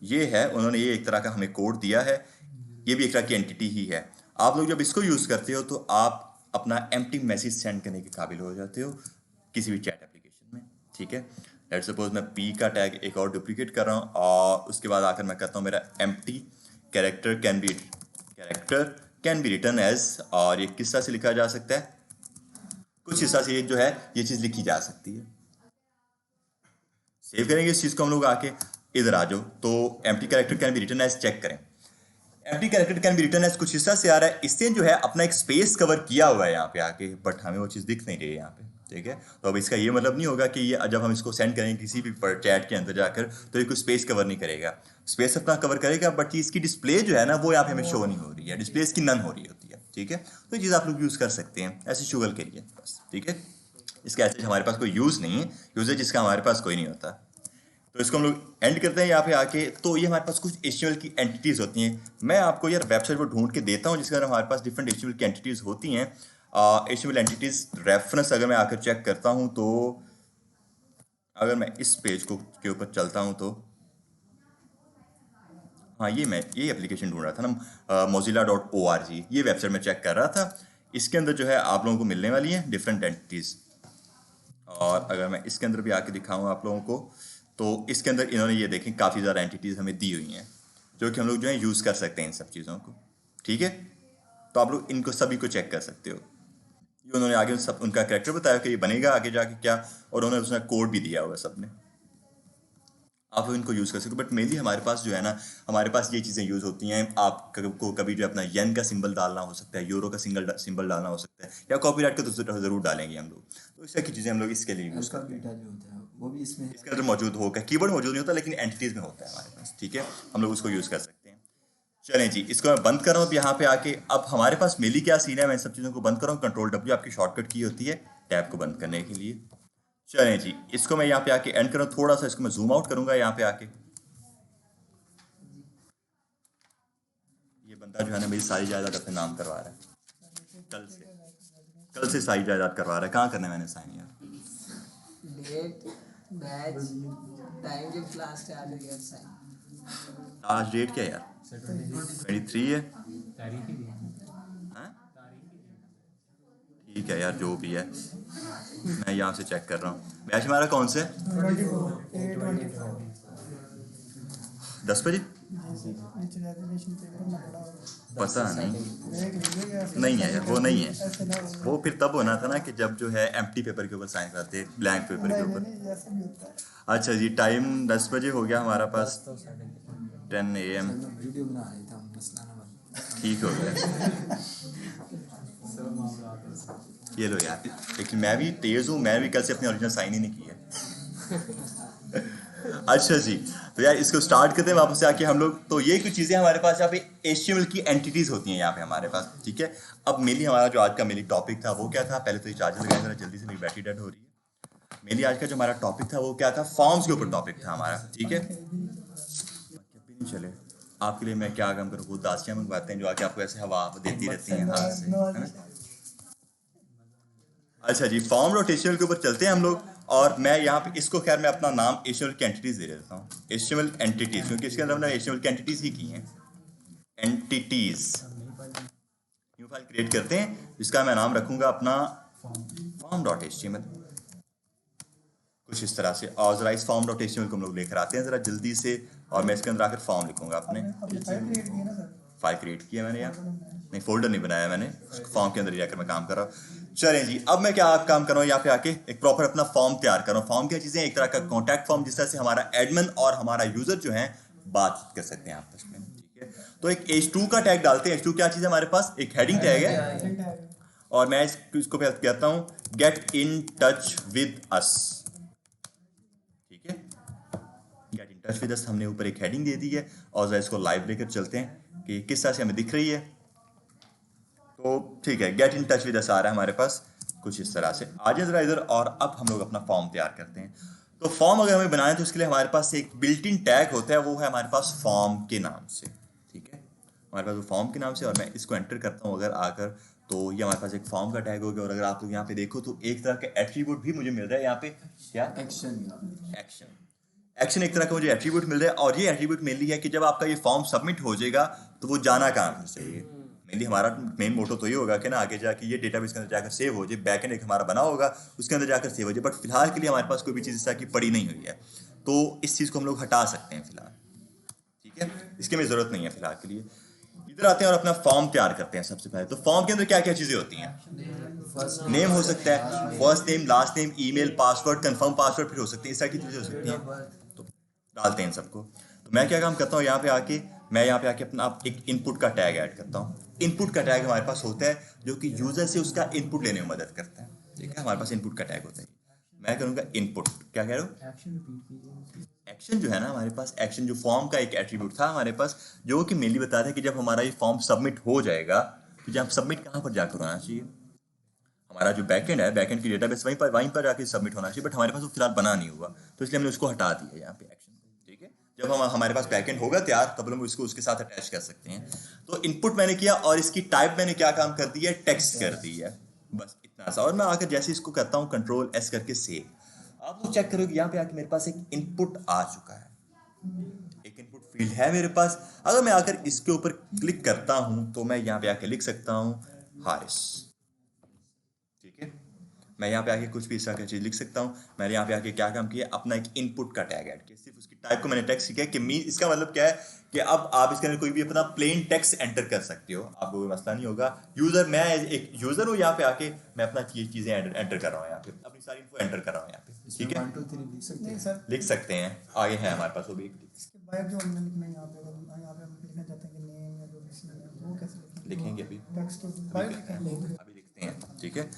ये है, उन्होंने ये एक तरह का हमें कोड दिया है, ये भी एक तरह की एंटिटी ही है। आप लोग जब इसको यूज़ करते हो तो आप अपना एम्प्टी मैसेज सेंड करने के काबिल हो जाते हो किसी भी चैट एप्लीकेशन में। ठीक है, लेट सपोज मैं P का टैग एक और डुप्लीकेट कर रहा हूँ, और उसके बाद आकर मैं कहता हूँ मेरा empty character can be return as, और ये किस तरह से लिखा जा सकता है, कुछ हिस्सा से जो है ये चीज़ लिखी जा सकती है। सेव करेंगे इस चीज़ को हम लोग, आके इधर आ जाओ, तो empty character can be return as check करें। Empty character can be return as कुछ हिस्सा से आ रहा है, इससे जो है अपना एक स्पेस कवर किया हुआ है यहाँ पे आके, बट हमें वो चीज़ दिख नहीं रही है यहाँ पे। ठीक है, तो अब इसका ये मतलब नहीं होगा कि ये जब हम इसको सेंड करेंगे किसी भी चैट के अंदर जाकर, तो ये कोई स्पेस कवर नहीं करेगा, स्पेस अपना कवर करेगा, बट इसकी डिस्प्ले जो है ना वो यहाँ पे हमें शो नहीं हो रही है, डिस्प्ले इसकी नन हो रही होती है। ठीक है, तो ये चीज़ आप लोग यूज़ कर सकते हैं ऐसे शुगल के लिए बस। ठीक है, इसका ऐसे हमारे पास कोई यूज़ नहीं है, यूजेज इसका हमारे पास कोई नहीं होता। तो इसको हम लोग एंड करते हैं यहाँ पे आके। तो ये हमारे पास कुछ HTML की एंटिटीज़ होती हैं, मैं आपको यार वेबसाइट पर ढूंढ के देता हूँ जिसके अंदर हमारे पास डिफरेंट HTML की एंटिटीज़ होती हैं। HTML एंटिटीज़ रेफरेंस अगर मैं आकर चेक करता हूँ, तो अगर मैं इस पेज को के ऊपर चलता हूँ तो हाँ, ये एप्लीकेशन ढूंढ रहा था ना, mozilla.org, ये वेबसाइट में चेक कर रहा था। इसके अंदर जो है आप लोगों को मिलने वाली है डिफरेंट एंटिटीज़, और अगर मैं इसके अंदर भी आके दिखाऊँ आप लोगों को, तो इसके अंदर इन्होंने ये देखें काफ़ी ज़्यादा एंटिटीज़ हमें दी हुई हैं जो कि हम लोग जो है यूज़ कर सकते हैं इन सब चीज़ों को, ठीक है। तो आप लोग इनको सभी को चेक कर सकते हो। ये उन्होंने आगे सब उनका कैरेक्टर बताया कि ये बनेगा आगे जाके क्या, और उन्होंने उसमें कोड भी दिया हुआ है सब ने, आप लोग इनको यूज़ कर सकते हो। बट मेनली हमारे पास जो है ना, हमारे पास ये चीज़ें यूज़ होती हैं। आपको कभी जो अपना येन का सिंबल डालना हो सकता है, यूरो का सिंबल डालना हो सकता है, या कॉपीराइट का तो ज़रूर डालेंगे हम लोग। तो इस तरह की चीज़ें हम लोग इसके लिए यूज़ उसका करते हैं। बीटा जो होता है वो भी इसमें इसके अंदर मौजूद होगा, कीबोर्ड मौजूद नहीं होता लेकिन एंटिटीज़ में होता है हमारे पास, ठीक है। हम लोग उसको यूज़ कर सकते हैं। चलें जी, इसको मैं बंद कर रहा हूँ अब यहाँ पे आके। अब हमारे पास मेनली क्या सीन है, मैं इन सब चीज़ों को बंद कर रहा हूँ। कंट्रोल W आपकी शॉर्टकट की होती है टैब को बंद करने के लिए। चलें जी, इसको मैं यहाँ पे आके एंड कर रहा हूँ। थोड़ा सा इसको मैं जूम आउट करूँगा यहाँ पे आके। ये बंदा जो है ना मेरी सारी जायदाद अपने नाम करवा रहा है, कल से सारी जायदाद करवा रहा है। कहाँ करना है मैंने साइन यार? डेट, बैच, टाइम जब क्लास स्टार्ट हो गया साइन। आज डेट क्या है यार? 23 है। हाँ? ठीक है यार, जो भी है मैं यहाँ से चेक कर रहा हूँ। बैच हमारा कौन से? 10 बजे। पता नहीं है यार, वो नहीं है। वो फिर तब होना था ना कि जब जो है एम्प्टी पेपर के ऊपर साइन करते, ब्लैंक पेपर के ऊपर। अच्छा जी, टाइम 10 बजे हो गया हमारा पास, 10 AM। वीडियो बना रही था मसला ना बन। ठीक हो गया। ये लो यार, लेकिन मैं भी तेज हूँ, मैं भी कल से अपनी ओरिजिनल साइन ही नहीं की है। अच्छा जी, तो यार इसको स्टार्ट करते हैं वापस से आके हम लोग। तो ये कुछ चीज़ें हमारे पास यहाँ पे HTML की एंटिटीज़ होती हैं यहाँ पे हमारे पास, ठीक है। अब मेनली हमारा जो आज का मेनली टॉपिक था वो क्या था? पहले तो ये चार्जर लगाया जरा जल्दी से, मेरी बैटरी डेड हो रही है। मेनली आज का जो हमारा टॉपिक था वो क्या था? फॉर्म्स के ऊपर टॉपिक था हमारा, ठीक है। नहीं चले आपके लिए मैं क्या काम करूँ? वो दासियाँ मंगवाते हैं जो आके आपको ऐसे हवा देती रहती हैं हाथ से, है ना। अच्छा जी, फॉर्म डॉट HTML के ऊपर चलते हैं हम लोग। और मैं यहाँ पे इसको खैर मैं अपना नाम HTML की एंटिटीज दे देता हूँ, HTML एंटिटीज, क्योंकि इसके अंदर हमने HTML की एंटिटीज ही की हैं। एंटिटीज न्यू फाइल क्रिएट करते हैं जिसका मैं नाम रखूंगा अपना फॉर्म डॉट HTML, कुछ इस तरह से। और जरा इस फॉर्म डॉट HTML को हम लोग लेकर आते हैं जरा जल्दी से, और मैं इसके अंदर आकर फॉर्म लिखूंगा अपने। फाइल क्रिएट किया मैंने, यहाँ नहीं फोल्डर नहीं बनाया मैंने, फॉर्म के अंदर जाकर मैं काम कर रहा हूँ। चलें जी, अब मैं क्या काम कर रहा हूँ यहाँ पे आके, एक प्रॉपर अपना फॉर्म तैयार कर रहा हूँ। फॉर्म क्या चीज़ें, एक तरह का कॉन्टैक्ट फॉर्म जिस तरह से हमारा एडमिन और हमारा यूजर जो है बात कर सकते हैं आपस में, ठीक है। तो एक H2 का टैग डालते हैं। H2 क्या चीज़ है हमारे पास? एक हेडिंग टैग है, और मैं इसको कहता हूँ गेट इन टच विद अस, ठीक है। गेट इन टच विद अस हमने ऊपर एक हेडिंग दे दी है, और जरा इसको लाइव लेकर चलते हैं कि किस तरह से हमें दिख रही है। तो ठीक है, get in touch with us आ रहा है हमारे पास कुछ इस तरह से। आ जाए जरा इधर, और अब हम लोग अपना फॉर्म तैयार करते हैं। तो फॉर्म अगर हमें बनाए तो उसके लिए हमारे पास एक बिल्ट इन टैग होता है, वो है हमारे पास फॉर्म के नाम से, ठीक है। हमारे पास वो फॉर्म के नाम से, और मैं इसको एंटर करता हूँ अगर आकर, तो ये हमारे पास एक फॉर्म का टैग हो गया। और अगर आप लोग यहाँ पे देखो तो एक तरह का एट्रीब्यूट भी मुझे मिल रहा है यहाँ पे, क्या? एक्शन एक तरह का मुझे एट्रीब्यूट मिल रहा है। और ये एट्रीब्यूट मेनली है कि जब आपका ये फॉर्म सबमिट हो जाएगा तो वो जाना कहाँ पर चाहिए। मेनली हमारा मेन मोटो तो ये होगा कि ना आगे जाके ये डेटाबेस के अंदर जाकर सेव हो जाए, बैकएंड एक हमारा बना होगा उसके अंदर जाकर सेव हो जाए। बट फिलहाल के लिए हमारे पास कोई भी चीज़ इस तरह की पड़ी नहीं हुई है, तो इस चीज़ को हम लोग हटा सकते हैं फिलहाल, ठीक है। इसकी हमें ज़रूरत नहीं है फिलहाल के लिए। इधर आते हैं और अपना फॉर्म तैयार करते हैं सबसे पहले। तो फॉर्म के अंदर क्या क्या चीज़ें होती हैं? नेम हो सकता है, first name, last name, email, password, confirm password फिर हो सकती है, इस तरह की चीज़ें हो सकती हैं। तो डालते हैं इन सबको। तो मैं क्या काम करता हूँ यहाँ पे आके, मैं यहाँ पे आके अपना एक इनपुट का टैग ऐड करता हूँ। इनपुट का टैग हमारे पास होता है जो कि यूजर से उसका इनपुट लेने में मदद करता है, ठीक है। हमारे पास इनपुट का टैग होता है। मैं करूँगा इनपुट, क्या कह रहे हो? एक्शन जो है ना हमारे पास, एक्शन जो फॉर्म का एक एट्रीब्यूट था हमारे पास, जो कि मेनली बताता है कि जब हमारा ये फॉर्म सबमिट हो जाएगा तो जब सबमिट कहाँ पर जाकर होना चाहिए। हमारा जो बैकएंड है, बैकएंड की डेटाबेस वहीं पर जाके सबमिट होना चाहिए, बट हमारे पास वो फिलहाल बना नहीं हुआ, तो इसलिए हमने उसको हटा दिया यहाँ पे एक्शन, ठीक है। जब हमारे पास बैकएंड होगा तैयार तब हम इसको उसके साथ अटैच कर सकते हैं। तो इनपुट मैंने किया, और इसकी टाइप मैंने क्या काम कर दी है? टेक्स्ट कर दी है, बस इतना सा। और मैं आकर जैसे इसको करता हूँ Ctrl+S करके सेव, आप लोग चेक करोगे यहाँ पे आके मेरे पास एक इनपुट आ चुका है, एक इनपुट फील्ड है मेरे पास। अगर मैं आकर इसके ऊपर क्लिक करता हूं तो मैं यहाँ पे आके लिख सकता हूं हारिस, ठीक है। मैं यहाँ पे आके कुछ भी इस तरह की चीज़ लिख सकता हूँ। मैंने यहाँ पे आके क्या काम किया, अपना एक इनपुट का टैग ऐड किया, सिर्फ उसकी टाइप को मैंने टेक्स्ट किया कि मी, इसका मतलब क्या है कि अब आप इसके अंदर कोई भी अपना प्लेन टेक्स्ट एंटर कर सकते हो, आपको कोई मसला नहीं होगा। यूज़र, मैं एक यूज़र हूँ, यहाँ पे आके मैं अपना ये चीज़ें एंटर कर रहा हूँ, यहाँ पे अपनी सारी इन्फो एंटर कर रहा हूँ यहाँ पे, ठीक है। 1 2 3 लिख सकते नहीं हैं। सर, लिख सकते हैं, आगे है हमारे पास वो भी। इसके बाद जो हमने लिखना है यहाँ पे, अगर यहाँ पे हम लिखना चाहते हैं कि नेम या जो भी सी है, वो कैसे लिखेंगे? लिखेंगे अभी, टेक्स्ट तो बायो लिखेंगे। अभी लिखते हैं, ठीक है।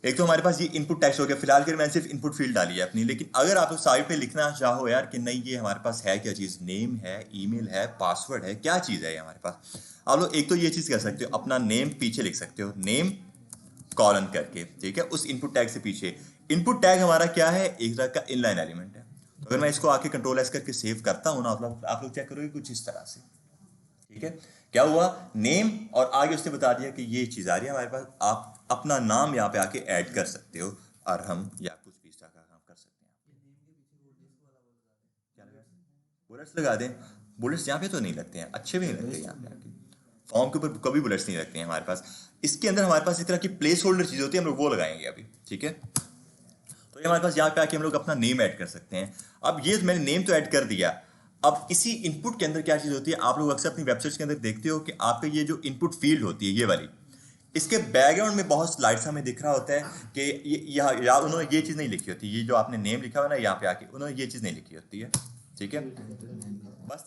एक तो हमारे पास ये इनपुट टेक्स्ट हो गया, फिलहाल के लिए मैंने सिर्फ इनपुट फील्ड डाली है अपनी, लेकिन अगर आप साइड पे लिखना चाहो यार कि नहीं ये हमारे पास है क्या चीज़, नेम है, ईमेल है, पासवर्ड है, क्या चीज़ है ये हमारे पास, आप लोग एक तो ये चीज़ कर सकते हो, अपना नेम पीछे लिख सकते हो, नेम कॉलन करके, ठीक है, उस इनपुट टैग से पीछे। इनपुट टैग हमारा क्या है, एक तरह का इनलाइन एलिमेंट है। तो अगर मैं इसको आके कंट्रोल एस करके सेव करता हूँ ना, आप लोग चेक करोगे कुछ इस तरह से, ठीक है। क्या हुआ, नेम और आगे उसने बता दिया कि ये चीज़ आ रही है हमारे पास, आप अपना नाम यहाँ पे आके ऐड कर सकते हो, अरहम या कुछ भी इस तरह का काम कर सकते हैं। बुलेट्स लगा दें, बुलेट्स यहाँ पे तो नहीं लगते हैं, अच्छे भी नहीं लगते यहाँ पे आके, फॉर्म के ऊपर कभी बुलेट्स नहीं लगते हैं हमारे पास। इसके अंदर हमारे पास इस तरह की प्लेस होल्डर चीज़ होती है, हम लोग वो लगाएंगे अभी, ठीक है। तो ये हमारे पास यहाँ पे आके हम लोग अपना नेम ऐड कर सकते हैं। अब ये मैंने नेम तो ऐड कर दिया, अब इसी इनपुट के अंदर क्या चीज़ होती है, आप लोग अक्सर अपनी वेबसाइट्स के अंदर देखते हो कि आपके ये जो इनपुट फील्ड होती है ये वाली, इसके बैकग्राउंड में बहुत स्लाइड्स हमें दिख रहा होता है कि या उन्होंने ये चीज़ नहीं लिखी होती, ये जो आपने नेम लिखा हुआ ना यहाँ पे आके, उन्होंने ये चीज़ नहीं लिखी होती है, ठीक है। बस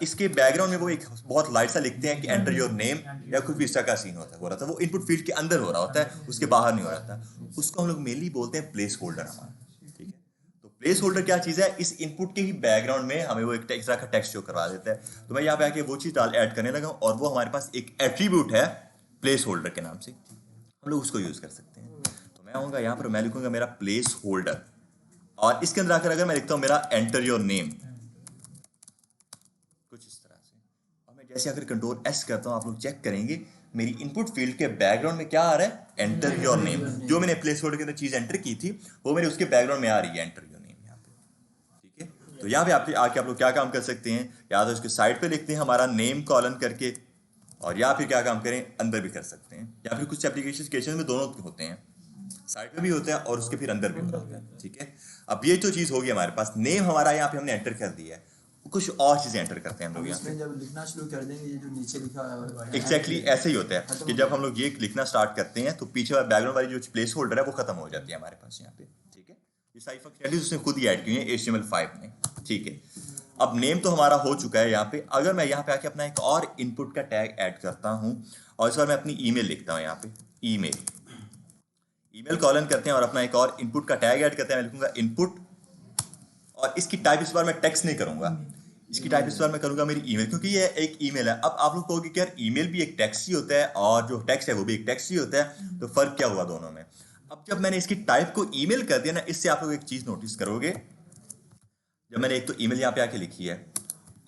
इसके बैकग्राउंड में वो एक बहुत लाइट सा लिखते हैं कि एंटर योर नेम या कुछ भी इस तरह का सीन होता है, हो रहा था वो इनपुट फील्ड के अंदर हो रहा होता है, उसके बाहर नहीं हो रहा था, उसको हम लोग मेनली बोलते हैं प्लेस होल्डर हमारा, ठीक है। तो प्लेस होल्डर क्या चीज़ है, इस इनपुट के ही बैकग्राउंड में हमें वो एक तरह का टेक्स्ट शो करवा देता है। तो मैं यहाँ पे आके वो चीज़ ऐड करने लगा और वो हमारे पास एक एट्रीब्यूट है प्लेस होल्डर के नाम से, हम लोग उसको यूज़ कर सकते हैं। तो मैं आऊँगा यहाँ पर, मैं लिखूँगा मेरा प्लेस होल्डर, और इसके अंदर आकर अगर मैं लिखता हूँ मेरा एंटर योर नेम कुछ इस तरह से, और मैं जैसे अगर कंट्रोल एस करता हूँ, आप लोग चेक करेंगे मेरी इनपुट फील्ड के बैकग्राउंड में क्या आ रहा है, एंटर योर नेम। जो मैंने प्लेस होल्डर के अंदर चीज़ एंटर की थी वो मेरे उसके बैकग्राउंड में आ रही है, एंटर योर नेम यहाँ पे, ठीक है। तो यहाँ पे आके आप लोग क्या काम कर सकते हैं, या तो इसके साइड पे लिखते हैं हमारा नेम कॉलन करके, और या फिर क्या काम करें, अंदर भी कर सकते हैं, या फिर कुछ एप्लीकेशन में दोनों होते हैं, साइड पे भी होता है और उसके फिर अंदर भी होता है, ठीक है। अब ये तो चीज़ होगी हमारे पास, नेम हमारा यहाँ पे हमने एंटर कर दिया है, कुछ और चीज़ें एंटर करते हैं हम लोग यहाँ पे। इसमें जब लिखना शुरू कर देंगे ये जो नीचे लिखा है एग्जैक्टली ऐसे ही होता है कि जब हम लोग ये लिखना स्टार्ट करते हैं तो पीछे बैकग्राउंड वाली जो प्लेस होल्डर है वो खत्म हो जाती है हमारे पास यहाँ पे, ठीक है। ये सारी फंक्शनलिटीज उसने खुद ही ऐड की है HTML5 में, ठीक है। अब नेम तो हमारा हो चुका है यहाँ पे, अगर मैं यहाँ पे आके अपना एक और इनपुट का टैग ऐड करता हूँ और इस बार मैं अपनी ईमेल लिखता हूँ यहाँ पे, ईमेल कॉलन करते हैं और अपना एक और इनपुट का टैग ऐड करते हैं, मैं लिखूंगा इनपुट, और इसकी टाइप इस बार मैं टेक्स्ट नहीं करूंगा, इसकी टाइप इस बार मैं करूंगा मेरी ईमेल, क्योंकि ये एक ईमेल है। अब आप लोग कहोगे कि यार ईमेल भी एक टेक्स्ट ही होता है और जो टेक्स्ट है वो भी एक टेक्स्ट ही होता है, तो फर्क क्या हुआ दोनों में। अब जब मैंने इसकी टाइप को ईमेल कर दिया ना, इससे आप लोग एक चीज़ नोटिस करोगे, जब मैंने एक तो ईमेल यहाँ पे आके लिखी है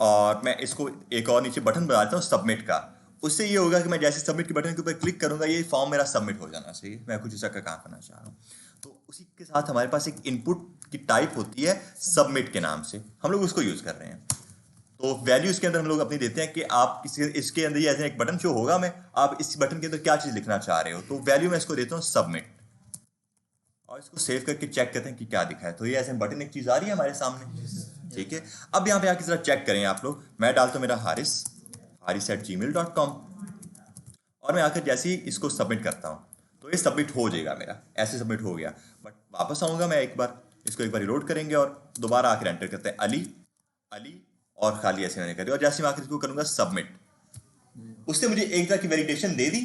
और मैं इसको एक और नीचे बटन बना देता हूँ सबमिट का, उससे ये होगा कि मैं जैसे सबमिट के बटन के ऊपर क्लिक करूंगा ये फॉर्म मेरा सबमिट हो जाना चाहिए, मैं कुछ ऐसा का काम करना चाह रहा हूँ। तो उसी के साथ हमारे पास एक इनपुट की टाइप होती है सबमिट के नाम से, हम लोग उसको यूज़ कर रहे हैं। तो वैल्यूज़ के अंदर हम लोग अपनी देते हैं कि आप इसके अंदर ये ऐसे एक बटन शो होगा, मैं आप इस बटन के अंदर क्या चीज़ लिखना चाह रहे हो, तो वैल्यू मैं इसको देता हूँ सबमिट, और इसको सेव करके चेक करते हैं कि क्या दिखा है। तो ये ऐसे बटन एक चीज़ आ रही है हमारे सामने, ठीक है। अब यहाँ पे आके जरा चेक करें आप लोग, मैं डालता हूँ मेरा haris@gmail.com, और मैं आकर जैसे ही इसको सबमिट करता हूँ तो ये सबमिट हो जाएगा मेरा, ऐसे सबमिट हो गया। बट वापस आऊँगा मैं एक बार, इसको एक बार रिलोड करेंगे और दोबारा आकर एंटर करते हैं अली और खाली ऐसे मैंने करी, और जैसे मैं आकर इसको करूँगा सबमिट, उसने मुझे एक तरह की validation they the,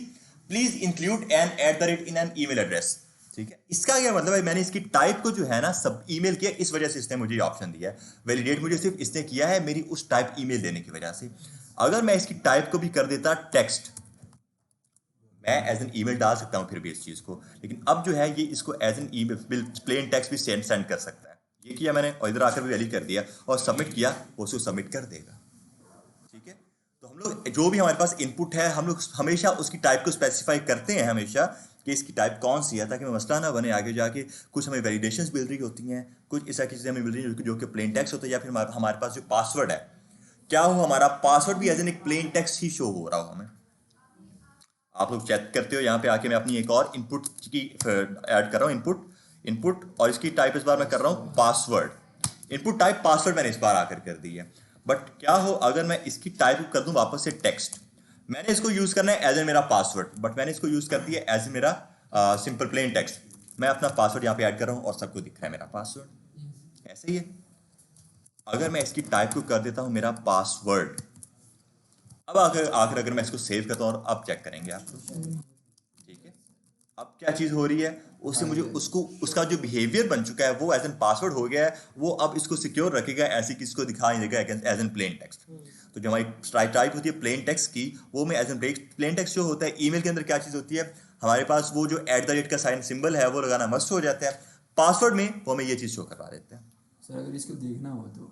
please include @@ in an email address, ठीक है। इसका क्या मतलब है, मैंने इसकी टाइप को जो है ना सब ईमेल किया, इस वजह से इसने मुझे ऑप्शन दिया है। वैलिडेट मुझे सिर्फ इसने किया है मेरी उस टाइप ईमेल देने की वजह से। अगर मैं इसकी टाइप को भी कर देता टेक्स्ट, मैं एज एन ईमेल डाल सकता हूँ फिर भी इस चीज़ को, लेकिन अब जो है ये इसको as an email plain text भी सेंड कर सकता है। ये किया मैंने और इधर आकर भी वैलिड कर दिया और सबमिट किया, वो उसको सबमिट कर देगा, ठीक है। तो हम लोग जो भी हमारे पास इनपुट है हम लोग हमेशा उसकी टाइप को स्पेसिफाई करते हैं हमेशा कि इसकी टाइप कौन सी है, ताकि मैं मसला ना बने आगे जाके। कुछ हमें वैलिडेशंस मिल रही होती हैं, कुछ ऐसा चीज़ें हमें मिल रही हैं जो कि प्लेन टेक्स्ट होता है, या फिर हमारे पास जो पासवर्ड है क्या हो, हमारा पासवर्ड भी एज एन एक प्लेन टेक्स्ट ही शो हो रहा हो हमें। आप लोग चेक करते हो यहाँ पे आके मैं अपनी एक और इनपुट की ऐड कर रहा हूँ, इनपुट और इसकी टाइप इस बार मैं कर रहा हूँ पासवर्ड। इनपुट टाइप पासवर्ड मैंने इस बार आकर कर दी है। बट क्या हो अगर मैं इसकी टाइप कर दूं वापस से टेक्स्ट, मैंने इसको यूज करना है एज ए मेरा पासवर्ड, बट मैंने इसको यूज कर दिया एज ए मेरा सिंपल प्लेन टेक्स्ट। मैं अपना पासवर्ड यहाँ पे ऐड कर रहा हूँ और सबको दिख रहा है मेरा पासवर्ड। ऐसे ही है। अगर मैं इसकी टाइप को कर देता हूँ मेरा पासवर्ड, अब आखिर अगर मैं इसको सेव करता हूँ और अब चेक करेंगे आप लोग, ठीक है। अब क्या चीज हो रही है, उससे मुझे उसका जो बिहेवियर बन चुका है वो एज एन पासवर्ड हो गया है, वो अब इसको सिक्योर रखेगा, ऐसे किसी को दिखा नहीं देगा एज एन प्लेन टेक्स्ट। तो जो हमारी टाइप होती है प्लेन टेक्स्ट की, वो में एज एन प्लेन टेक्स्ट जो होता है, ईमेल के अंदर क्या चीज होती है, हमारे पास वो जो @ का साइन सिंबल है वो लगाना मस्ट हो जाता है। पासवर्ड में वो हमें ये चीज शो करवा देते हैं। सर अगर इसको देखना हो तो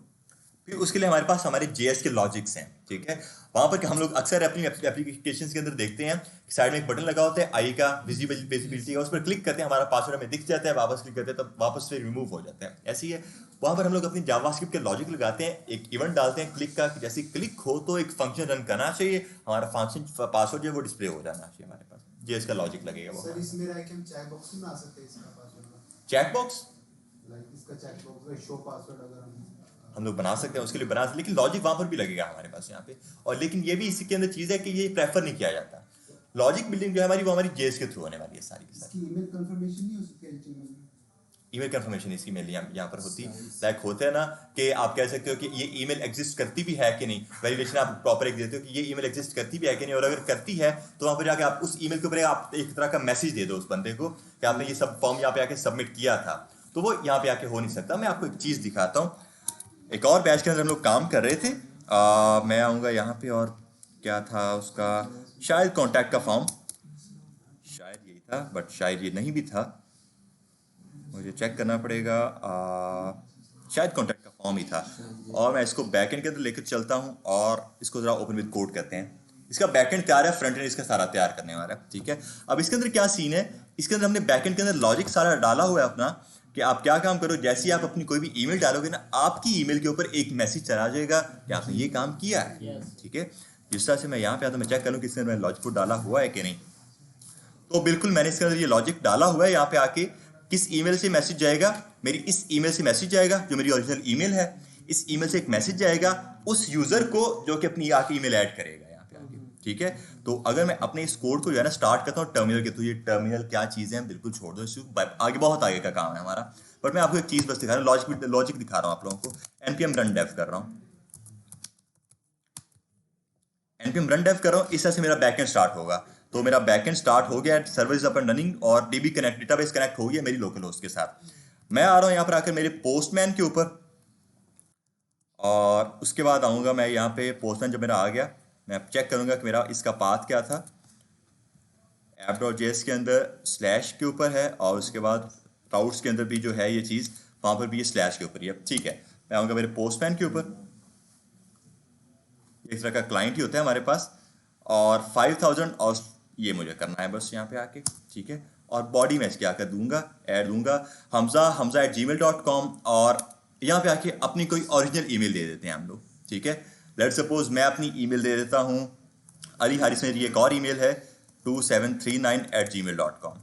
फिर उसके लिए हमारे पास हमारे JS के लॉजिक्स हैं, ठीक है। वहाँ पर हम लोग अक्सर अपनी एप्लीकेशन के अंदर देखते हैं कि साइड में एक बटन लगा होता है आई का, विजिबिलिटी का, उस पर क्लिक करते हैं, हमारा पासवर्ड हमें दिख जाता है, वापस क्लिक करते हैं तो वापस से रिमूव हो जाता है। ऐसे ही है, वहाँ पर हम लोग अपनी जावास्क्रिप्ट के लॉजिक लगाते हैं, एक इवेंट डालते हैं क्लिक का, कि जैसे क्लिक हो तो एक फंक्शन रन करना चाहिए, हमारा फंक्शन पासवर्ड जो है वो डिस्प्ले हो जाना चाहिए हमारे पास। JS का लॉजिक लगेगा वो। सर इसमें लाइक हम चेक बॉक्स में आ सकते हैं इसका पासवर्ड, चैट बॉक्स लाइक इसका चेक बॉक्स शो पासवर्ड अगर हम लोग बना सकते हैं, उसके लिए बना सकते हैं, लेकिन लॉजिक वहां पर भी लगेगा हमारे पास यहाँ पे। और लेकिन ये भी इसी के अंदर चीज है कि ये प्रेफर नहीं किया जाता। लॉजिक बिल्डिंग जो है हमारी, वो हमारी JS के थ्रू होने वाली है सारी की सारी। इसकी ईमेल कंफर्मेशन नहीं हो सकती है? ईमेल कंफर्मेशन इसकी मेल यहाँ पर होती लाइक होता है ना कि आप कह सकते हो कि ये ईमेल एग्जिस्ट करती भी है कि नहीं, वैलिडेशन आप प्रॉपर एक देते हो कि ये ईमेल एग्जिस्ट करती भी है कि नहीं, और अगर करती है तो वहाँ पर जाके आप उस ईमेल के ऊपर आप एक तरह का मैसेज दे दो उस बंदे को कि आपने ये सब फॉर्म यहाँ पे आके सबमिट किया था, तो वो यहाँ पे आके हो नहीं सकता। मैं आपको एक चीज़ दिखाता हूँ। एक और बैच के अंदर हम लोग काम कर रहे थे, मैं आऊँगा यहाँ पे, और क्या था उसका, शायद कॉन्टैक्ट का फॉर्म, शायद यही था, बट शायद ये नहीं भी था, मुझे चेक करना पड़ेगा। शायद कॉन्टैक्ट का फॉर्म ही था। और मैं इसको बैकएंड के अंदर लेकर चलता हूँ और इसको ज़रा ओपन विद कोड करते हैं। इसका बैकएंड तैयार है, फ्रंट एंड इसका सारा तैयार करने वाला है, ठीक है। अब इसके अंदर क्या सीन है, इसके अंदर हमने बैकएंड के अंदर लॉजिक सारा डाला हुआ है अपना, कि आप क्या काम करो, जैसे ही आप अपनी कोई भी ईमेल डालोगे ना, आपकी ईमेल के ऊपर एक मैसेज चला जाएगा कि आपने ये काम किया है, ठीक है। जिस तरह से मैं यहाँ पे आता हूँ, मैं चेक करूँ कि इसके अंदर मैंने लॉजिक कोड डाला हुआ है कि नहीं। तो बिल्कुल मैंने इसके अंदर ये लॉजिक डाला हुआ है। यहाँ पे आके किस ईमेल से मैसेज जाएगा, मेरी इस ईमेल से मैसेज जाएगा जो मेरी ओरिजिनल ईमेल है, इस ईमेल से एक मैसेज जाएगा उस यूजर को जो कि अपनी आके ईमेल ऐड करेगा यहाँ पे आके, ठीक है। तो अगर मैं अपने इस कोड को जो है ना स्टार्ट करता हूँ टर्मिनल के, तो ये टर्मिनल क्या चीज़ है बिल्कुल छोड़ दो, आगे बहुत आगे का काम है हमारा। बट मैं आपको एक चीज़ बस दिखा रहा हूँ, लॉजिक दिखा रहा हूँ आप लोगों को। npm run dev कर रहा हूँ, npm run dev कर रहा हूँ, इस तरह से मेरा बैकएंड स्टार्ट होगा। तो मेरा बैकएंड स्टार्ट हो गया, server is up and running, और DB कनेक्ट, डेटाबेस कनेक्ट हो गया मेरी लोकल होस्ट के साथ। मैं आ रहा हूँ यहाँ पर आकर मेरे पोस्टमैन के ऊपर, और उसके बाद आऊँगा मैं यहाँ पे पोस्टमैन जब मेरा आ गया, मैं चेक करूँगा कि मेरा इसका पाथ क्या था। app.js के अंदर स्लैश के ऊपर है, और उसके बाद राउट्स के अंदर भी जो है ये चीज़, वहाँ पर भी ये स्लैश के ऊपर ही है, ठीक है। मैं आऊँगा मेरे पोस्टमैन के ऊपर, इस तरह का क्लाइंट ही होता है हमारे पास, और 5000 और ये मुझे करना है बस यहाँ पे आके, ठीक है। और बॉडी में क्या कर दूंगा, ऐड दूंगा hamza@gmail.com, और यहाँ पे आके अपनी कोई ओरिजिनल ईमेल दे देते हैं हम लोग, ठीक है। लेट्स सपोज मैं अपनी ईमेल दे देता हूँ अली हारिस, मेरी एक और ईमेल है 2739@gmail.com,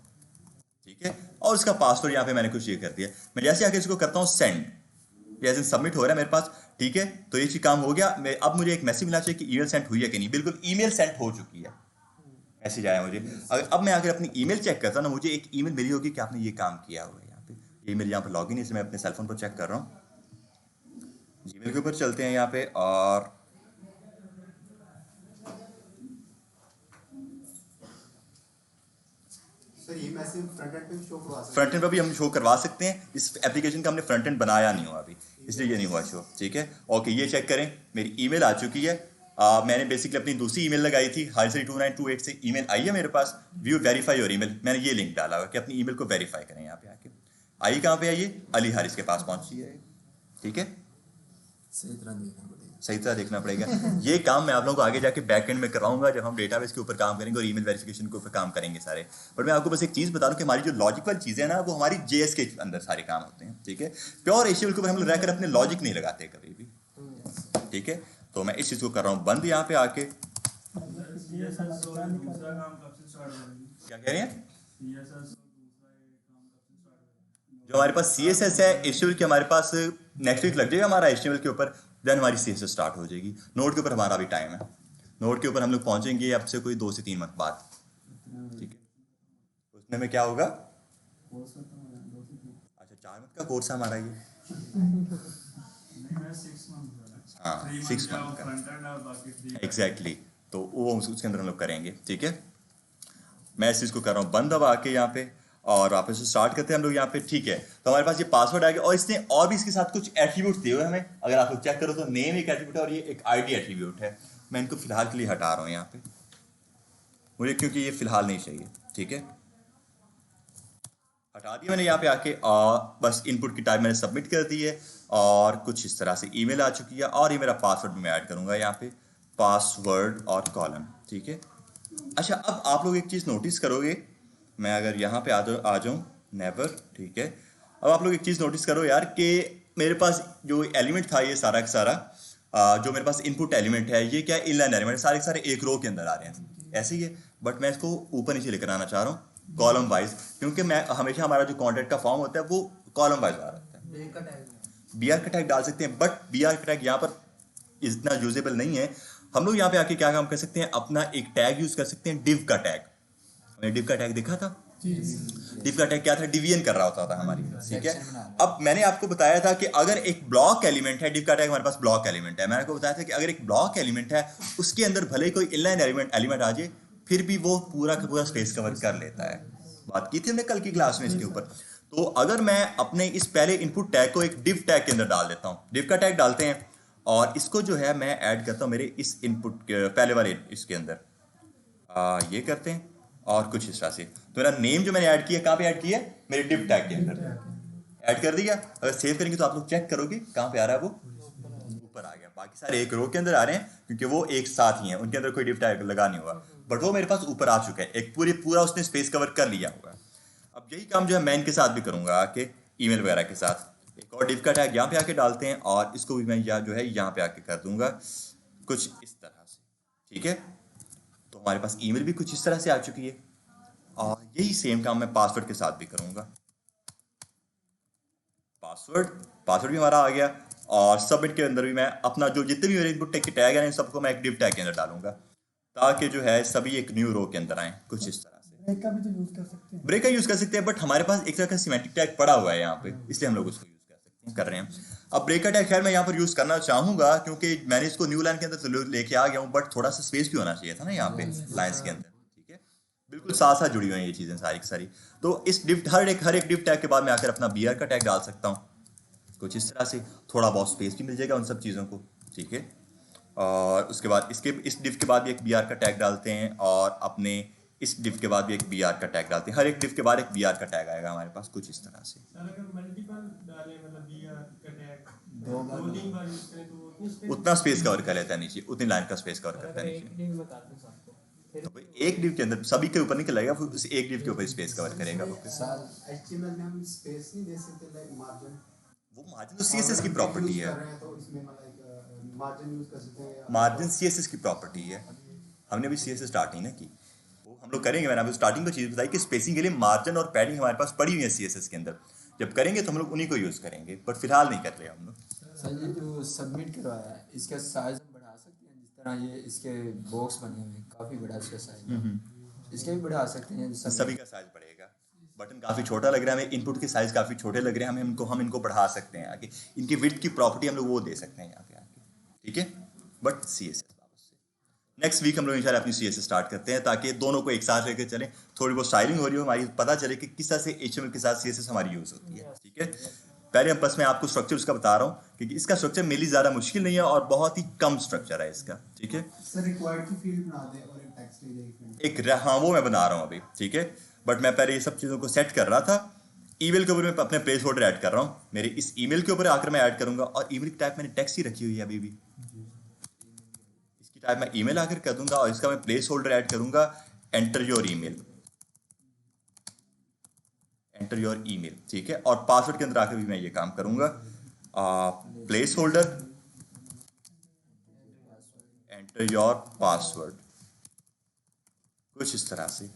ठीक है। और उसका पासवर्ड यहाँ पे मैंने कुछ ये कर दिया। मैं जैसे आके इसको करता हूँ सेंड, जैसे सबमिट हो रहा है मेरे पास, ठीक है। तो ये चीज काम हो गया। मैं अब मुझे एक मैसेज मिलना चाहिए कि ईमेल सेंड हुई है कि नहीं। बिल्कुल ईमेल सेंड हो चुकी है, मैसेज आया मुझे। अगर अब मैं आकर अपनी ईमेल चेक करता ना, मुझे एक ईमेल मिली होगी कि आपने ये काम किया हुआ है। यहाँ पे ईमेल यहाँ पर लॉगिन है, इसे मैं अपने सेलफोन पर चेक कर रहा हूँ। जीमेल के ऊपर चलते हैं यहाँ पे, और सर ये मैसेज फ्रंट एंड पे शो करवा सकते हैं? फ्रंट एंड पर भी हम शो करवा सकते हैं। इस एप्लीकेशन का हमने फ्रंट एंड बनाया नहीं हुआ अभी, इसलिए ये नहीं हुआ शो, ठीक है। ओके, ये चेक करें, मेरी ईमेल आ चुकी है। मैंने बेसिकली अपनी दूसरी ईमेल लगाई थी, harisari2928 से ईमेल आई है मेरे पास। व्यू वेरीफाई योर ईमेल, मैंने ये लिंक डाला हुआ कि अपनी ईमेल को वेरीफाई करें। यहाँ पे आके आई कहाँ पे आई है, अली हारिस के पास पहुंची है, ठीक है। सही तरह देखना पड़ेगा। ये काम मैं आप लोगों को आगे जाके बैक एंड में कराऊंगा जब हम डेटाबेस के ऊपर काम करेंगे और ईमेल वेरिफिकेशन के ऊपर काम करेंगे सारे। बट मैं आपको बस एक चीज़ बता दूं कि हमारी जो लॉजिकल चीज़ें हैं ना, वो हमारी JS के अंदर सारे काम होते हैं, ठीक है। प्योर HTML के ऊपर हम लोग रहकर अपने लॉजिक नहीं लगाते कभी भी, ठीक है। तो मैं इस चीज़ को कर रहा हूँ बंद यहाँ पे आके। क्या कह रहे हैं? जो हमारे पास CSS है HTML के, हमारे पास नेक्स्ट वीक लग जाएगा हमारा HTML के ऊपर, देन हमारी CSS स्टार्ट हो जाएगी। नोड के ऊपर हमारा भी टाइम है, नोड के ऊपर हम लोग पहुंचेंगे अब से कोई 2 से 3 मंथ बाद, ठीक है। उसमें में क्या होगा? अच्छा 4 मंथ का कोर्स है हमारा ये, हाँ 6 मंथ का एग्जैक्टली। तो वो उसके अंदर हम लोग करेंगे, ठीक है। मैं इस चीज़ को कर रहा हूँ बंद अब आके यहाँ पे, और वापस से स्टार्ट करते हैं हम लोग यहाँ पे, ठीक है। तो हमारे पास ये पासवर्ड आ गया, और इसने और भी इसके साथ कुछ एट्रीब्यूट दिए हुए हैं हमें। अगर आप लोग चेक करो तो नेम एक एट्रीब्यूट है और ये एक ID एट्रीब्यूट है। मैं इनको फिलहाल के लिए हटा रहा हूँ यहाँ पे, मुझे क्योंकि ये फिलहाल नहीं चाहिए, ठीक है। हटा दिया मैंने यहाँ पे आके, और बस इनपुट की टाइप मैंने सबमिट कर दी है, और कुछ इस तरह से ईमेल आ चुकी है, और ये मेरा पासवर्ड भी मैं ऐड करूँगा यहाँ पे, पासवर्ड और कॉलम, ठीक है। अच्छा अब आप लोग एक चीज़ नोटिस करोगे, मैं अगर यहाँ पे आ जाऊँ नेवर, ठीक है। अब आप लोग एक चीज़ नोटिस करो यार कि मेरे पास जो एलिमेंट था ये सारा का सारा, जो मेरे पास इनपुट एलिमेंट है ये क्या है, इनलाइन एलिमेंट, सारे के सारे एक रो के अंदर आ रहे हैं, ऐसे ही है। बट मैं इसको ऊपर नीचे लेकर आना चाह रहा हूँ कॉलम वाइज, क्योंकि मैं हमेशा हमारा जो कॉन्टेंट का फॉर्म होता है वो कॉलम वाइज आ रहा है। BR का टैग डाल सकते हैं, बट BR का टैग यहाँ पर इतना यूजेबल नहीं है। हम लोग यहाँ पे आके क्या काम कर सकते हैं, अपना एक टैग यूज कर सकते हैं, div का टैग। हमने div का टैग देखा था, div का टैग क्या था, डिवीजन कर रहा होता था हमारी, ठीक है। अब मैंने आपको बताया था कि अगर एक ब्लॉक एलिमेंट है, div का टैग हमारे पास ब्लॉक एलिमेंट है, मैंने आपको बताया था कि अगर एक ब्लॉक एलिमेंट है उसके अंदर भले ही कोई इनलाइन एलिमेंट आ जाए, फिर भी वो पूरा का पूरा स्पेस कवर कर लेता है। बात की थी हमने कल की क्लास में इसके ऊपर। तो अगर मैं अपने इस पहले इनपुट टैग को एक div टैग के अंदर डाल देता हूँ, div का टैग डालते हैं, और इसको जो है मैं ऐड करता हूँ मेरे इस इनपुट के पहले वाले इसके अंदर, ये करते हैं, और कुछ इस तरह से। तो मेरा नेम जो मैंने ऐड किया कहाँ पे ऐड किया, मेरे div टैग के अंदर ऐड कर दिया। अगर सेव करेंगे तो आप लोग चेक करोगे कहाँ पे आ रहा है, वो ऊपर आ गया। बाकी सारे एक रो के अंदर आ रहे हैं क्योंकि वो एक साथ ही हैं, उनके अंदर कोई div टैग लगा नहीं हुआ, बट वो मेरे पास ऊपर आ चुका है, एक पूरा उसने स्पेस कवर कर लिया होगा। अब यही काम जो है मैं इनके साथ भी करूंगा, कि ईमेल वगैरह के साथ एक और div का टैग यहाँ पे आके डालते हैं, और इसको भी मैं जो है यहाँ पे आके कर दूंगा कुछ इस तरह से, ठीक है। तो हमारे पास ईमेल भी कुछ इस तरह से आ चुकी है, और यही सेम काम मैं पासवर्ड के साथ भी करूंगा। पासवर्ड भी हमारा आ गया, और सबमिट के अंदर भी मैं अपना जो जितने भी मेरे इनपुट टैग के टैग हैं इन सबको मैं एक div टैग के अंदर डालूंगा, ताकि जो है सभी एक न्यू रो के अंदर आए, कुछ इस तरह। ब्रेक का भी तो यूज कर सकते हैं, ब्रेक का यूज कर सकते हैं, बट हमारे पास एक तरह का सिमेंटिक टैग पड़ा हुआ है यहाँ पे, इसलिए हम लोग उसको यूज कर सकते हैं, कर रहे हैं। अब ब्रेक का टैग खैर मैं यहाँ पर यूज करना चाहूंगा, क्योंकि मैंने इसको न्यू लाइन के अंदर तो लेके आ गया हूँ, बट थोड़ा सा स्पेस भी होना चाहिए था ना यहाँ पे लाइन्स के अंदर, ठीक है। बिल्कुल साथ साथ जुड़ी हुई हैं ये चीजें सारी की सारी। तो इस हर एक div टैग के बाद मैं आकर अपना BR का टैग डाल सकता हूँ, कुछ इस तरह से, थोड़ा बहुत स्पेस भी मिल जाएगा उन सब चीज़ों को, ठीक है। और उसके बाद इस div के बाद भी एक BR का टैग डालते हैं, और अपने इस div के बाद भी एक BR का टैग डालते हैं। हर एक div के बाद एक BR का टैग आएगा हमारे पास, कुछ इस तरह से। उतना स्पेस कवर कर लेता है नीचे, उतनी लाइन का स्पेस कवर करता है नीचे। तो एक div के अंदर सभी के ऊपर निकल आएगा, फिर उस एक div के ऊपर स्पेस कवर करेगा वो। HTML में हम स्पेस नहीं दे सकते, लाइक मार्जिन, वो मार्जिन तो CSS की प्रॉपर्टी है, तो इसमें मतलब मार्जिन यूज कर सकते हैं। मार्जिन CSS की प्रॉपर्टी है, हमने अभी CSS स्टार्ट नहीं ना की, वो हम लोग करेंगे। मैंने अभी स्टार्टिंग में चीज़ बताई कि स्पेसिंग के लिए मार्जिन और पैडिंग हमारे पास पड़ी हुई है CSS के अंदर, जब करेंगे तो हम लोग उन्हीं को यूज़ करेंगे, बट फिलहाल नहीं कर रहे हम लोग। सर ये जो सबमिट करवाया है इसका साइज हम बढ़ा सकते हैं, जिस तरह ये इसके बॉक्स बने हुए हैं काफ़ी बड़ा इसका साइज, इसके भी बढ़ा सकते हैं। सभी का साइज बढ़ेगा, बटन काफ़ी छोटा लग रहा है हमें, इनपुट के साइज काफ़ी छोटे लग रहे हैं हमें, हम इनको बढ़ा सकते हैं आगे, इनकी विड्थ की प्रॉपर्टी हम लोग वो दे सकते हैं यहाँ पे आके, ठीक है। बट CSS नेक्स्ट वीक हम लोग इंशाल्लाह अपनी CSS स्टार्ट करते हैं, ताकि दोनों को एक साथ लेकर चलें, थोड़ी बहुत स्टाइलिंग हो रही हो हमारी, पता चले कि किस तरह से HTML के साथ CSS हमारी यूज़ होती है, ठीक है। पहले बस मैं आपको स्ट्रक्चर उसका बता रहा हूँ, क्योंकि इसका स्ट्रक्चर मेरे लिए ज़्यादा मुश्किल नहीं है और बहुत ही कम स्ट्रक्चर है इसका, ठीक है। सर रिक्वायर्ड की फील्ड बना दें और एक टेक्स्ट एक हाँ वो मैं बना रहा हूँ अभी, ठीक है। बट मैं पहले ये सब चीज़ों को सेट कर रहा था। ईमेल के ऊपर मैं अपने प्लेस होल्डर ऐड कर रहा हूँ, मेरे इस ईमेल के ऊपर आकर मैं ऐड करूँगा, और ईमेल की टाइप मैंने टेक्स्ट ही रखी हुई है अभी भी, इसकी टाइप मैं ईमेल आकर कर दूंगा, और इसका मैं प्लेस होल्डर ऐड करूँगा, एंटर योर ईमेल, ठीक है। और पासवर्ड के अंदर आकर भी मैं ये काम करूँगा, place holder enter your password, कुछ इस तरह से।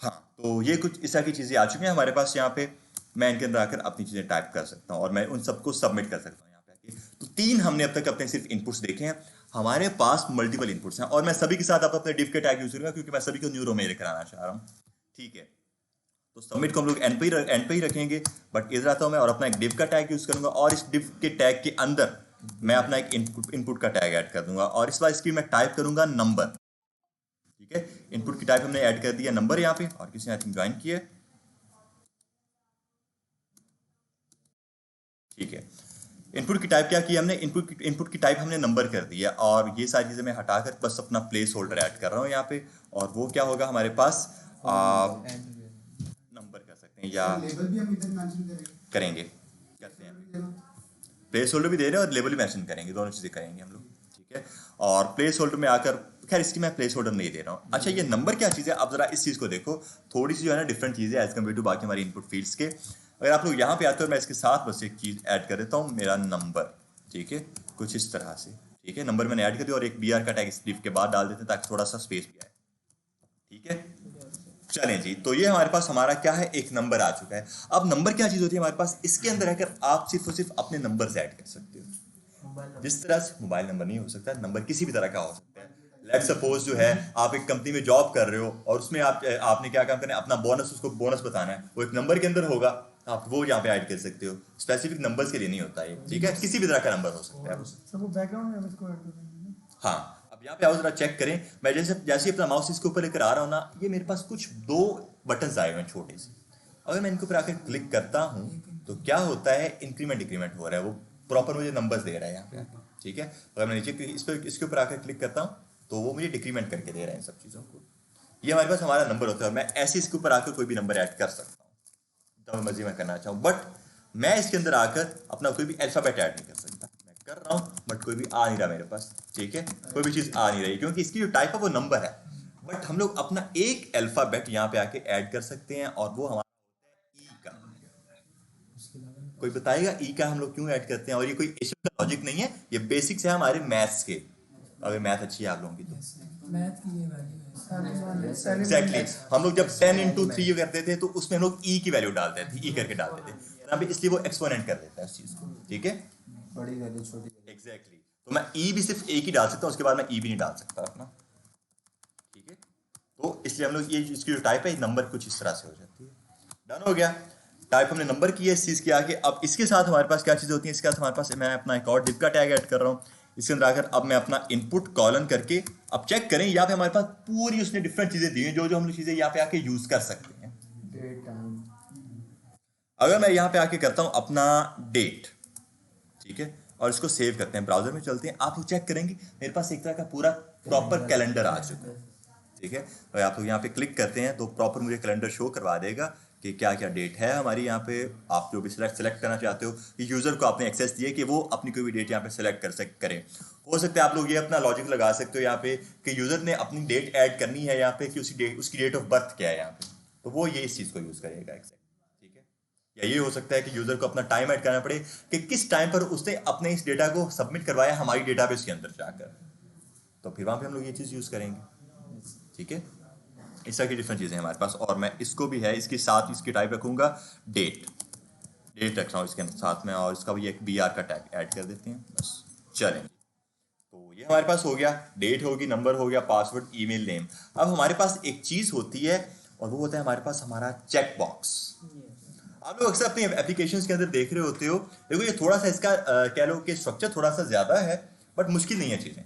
हाँ, तो ये कुछ इस तरह की चीज़ें आ चुकी हैं हमारे पास यहाँ पे। मैं इनके अंदर आकर अपनी चीज़ें टाइप कर सकता हूँ और मैं उन सबको सबमिट कर सकता हूँ यहाँ पे आके। तो 3 हमने अब तक अपने सिर्फ इनपुट्स देखे हैं। हमारे पास मल्टीपल इनपुट्स हैं और मैं सभी के साथ आप अपने डिव के टैग यूज करूँगा क्योंकि मैं सभी को न्यू रो में लेकर आना चाह रहा हूँ। ठीक है, तो सबमिट को हम लोग एंड पे ही रखेंगे, बट इधर आता हूँ मैं और अपना एक डिव का टैग यूज करूँगा और इस डिव के टैग के अंदर मैं अपना एक इनपुट का टैग ऐड कर दूंगा और इस बार इसकी मैं टाइप करूंगा नंबर। ठीक है, इनपुट की टाइप हमने ऐड कर दिया नंबर यहाँ पे और किसी ने आई थिंक ज्वाइन किया। ठीक है, इनपुट की टाइप क्या की हमने, इनपुट की टाइप हमने नंबर कर दिया और ये सारी चीजें मैं हटाकर बस अपना प्लेस होल्डर ऐड कर रहा हूँ यहाँ पे और वो क्या होगा हमारे पास नंबर कर सकते हैं या लेबल भी हम इधर मेंशन करेंगे, करते हैं। प्लेस होल्डर भी दे रहे हैं और लेबल भी मेंशन करेंगे, दोनों चीज़ें करेंगे हम लोग। ठीक है, और प्लेस होल्डर में आकर, खैर इसकी मैं प्लेस होल्डर नहीं दे रहा हूँ। अच्छा, ये नंबर क्या चीज़ है, अब जरा इस चीज़ को देखो, थोड़ी सी जो है ना डिफरेंट चीज़ है एज कम्पेयर टू बाकी हमारी इनपुट फील्ड्स के। अगर आप लोग यहाँ पे आते हो, मैं इसके साथ बस एक चीज़ ऐड कर देता हूँ, मेरा नंबर। ठीक है, कुछ इस तरह से। ठीक है, नंबर मैंने ऐड कर दिया और एक BR का टैग इस डिव के बाद डाल देते हैं ताकि थोड़ा सा स्पेस भी आए। ठीक है, चलें जी, तो ये हमारे पास हमारा क्या है, एक नंबर आ चुका है। अब नंबर क्या चीज़ होती है हमारे पास, इसके अंदर रहकर आप सिर्फ और सिर्फ अपने नंबर ऐड कर सकते हो। जिस तरह से मोबाइल नंबर नहीं हो सकता, नंबर किसी भी तरह का हो सकता है। लेट्स सपोज जो है आप एक कंपनी में जॉब कर रहे हो और उसमें आपने क्या काम करना है, अपना बोनस, उसको बोनस बताना है, वो एक नंबर के अंदर होगा, आप वो यहाँ पे ऐड कर सकते हो। स्पेसिफिक नंबर्स के लिए नहीं होता है। ठीक है, किसी भी तरह का नंबर हो सकता है। सब वो बैकग्राउंड में इसको ऐड कर देंगे। हाँ, अब यहाँ पे आओ जरा चेक करें। मैं जैसे ही अपना माउस इसके ऊपर लेकर आ रहा हूँ ना, ये मेरे पास कुछ 2 बटन आए हुए हैं छोटे से। अगर मैं इनके ऊपर आकर क्लिक करता हूँ तो क्या होता है, इंक्रीमेंट डिक्रीमेंट हो रहा है, वो प्रॉपर मुझे नंबर्स दे रहा है यहाँ पे। ठीक है, अगर मैं नीचे इसके ऊपर आकर क्लिक करता हूँ तो वो मुझे डिक्रीमेंट करके दे रहा है इन सब चीज़ों को। ये हमारे पास हमारा नंबर होता है और मैं ऐसे इसके ऊपर आकर कोई भी नंबर ऐड कर सकता हूँ जब मर्जी मैं करना चाहूँ। बट मैं इसके अंदर आकर अपना कोई भी अल्फाबेट ऐड नहीं कर सकता। मैं कर रहा हूँ बट कोई भी आ नहीं रहा मेरे पास। ठीक है, कोई भी चीज़ आ नहीं रही क्योंकि इसकी जो टाइप है वो नंबर है। बट हम लोग अपना एक अल्फाबेट यहाँ पे आके ऐड कर सकते हैं और वो हमारा होता है ई का। कोई बताएगा ई का हम लोग क्यों ऐड करते हैं? और ये कोई एशियन का लॉजिक नहीं है, ये बेसिक्स है हमारे मैथ्स के। अगर मैथ अच्छी है आप लोगों की तो मैथ की ये वैल्यू है। एग्जैक्टली हम लोग जब 10 into 3 करते थे तो उसमें हम लोग ई की वैल्यू डालते थे, ई करके डालते थे, यहाँ पे इसलिए वो एक्सपोनेंट कर देता है इस चीज को। ठीक है, बड़ी वैल्यू छोटी एग्जैक्टली तो मैं ई भी सिर्फ एक ही डाल सकता हूँ, उसके बाद मैं ई भी नहीं डाल सकता अपना। ठीक है, तो इसलिए हम लोग ये इसकी जो टाइप है नंबर कुछ इस तरह से हो जाती है। डन हो गया, टाइप हमने नंबर की है इस चीज़ के आगे। अब इसके साथ हमारे पास क्या चीज़ होती है, इसके साथ हमारे पास मैं अपना एक और डिव का टैग ऐड कर रहा हूँ। इसके अंदर आकर अब मैं अपना इनपुट कॉलन करके अब चेक करें, यहाँ पे हमारे पास पूरी उसने डिफरेंट चीज़ें दी हैं जो हम लोग चीज़ें यहाँ पे आके यूज़ कर सकते हैं। Date time. अगर मैं यहाँ पे आके करता हूँ अपना डेट, ठीक है, और इसको सेव करते हैं, ब्राउजर में चलते हैं, आप लोग चेक करेंगे मेरे पास एक तरह का पूरा प्रॉपर कैलेंडर आ चुका है। ठीक है, और आप लोग यहाँ पे क्लिक करते हैं तो प्रॉपर मुझे कैलेंडर शो करवा देगा कि क्या क्या डेट है हमारी यहाँ पे। आप जो भी सेलेक्ट करना चाहते हो, ये यूज़र को आपने एक्सेस दिया कि वो अपनी कोई भी डेट यहाँ पे सेलेक्ट करें। हो सकता है आप लोग ये अपना लॉजिक लगा सकते हो यहाँ पे कि यूज़र ने अपनी डेट ऐड करनी है यहाँ पे कि उसकी डेट ऑफ बर्थ क्या है यहाँ पे, तो वो ये इस चीज़ को यूज़ करेगा एग्जैक्ट। ठीक है, या ये हो सकता है कि यूज़र को अपना टाइम ऐड करना पड़े कि किस टाइम पर उसने अपने इस डेटा को सबमिट करवाया हमारी डेटाबेस के अंदर जाकर, तो फिर वहाँ पर हम लोग ये चीज़ यूज़ करेंगे। ठीक है, इस तरह की डिफरेंट चीज़ें हैं हमारे पास। और मैं इसको भी है, इसके साथ इसकी टाइप रखूँगा डेट रख रहा हूँ इसके साथ में, और इसका भी एक BR का टैग ऐड कर देते हैं बस। चलें, तो ये हमारे पास हो गया, डेट होगी, नंबर हो गया, पासवर्ड, ईमेल नेम। अब हमारे पास एक चीज़ होती है और वो होता है हमारे पास हमारा चेक बॉक्स। आप लोग अक्सर अपने एप्लीकेशंस के अंदर देख रहे होते हो, देखो ये थोड़ा सा इसका कह लो कि स्ट्रक्चर थोड़ा सा ज़्यादा है बट मुश्किल नहीं है चीज़ें।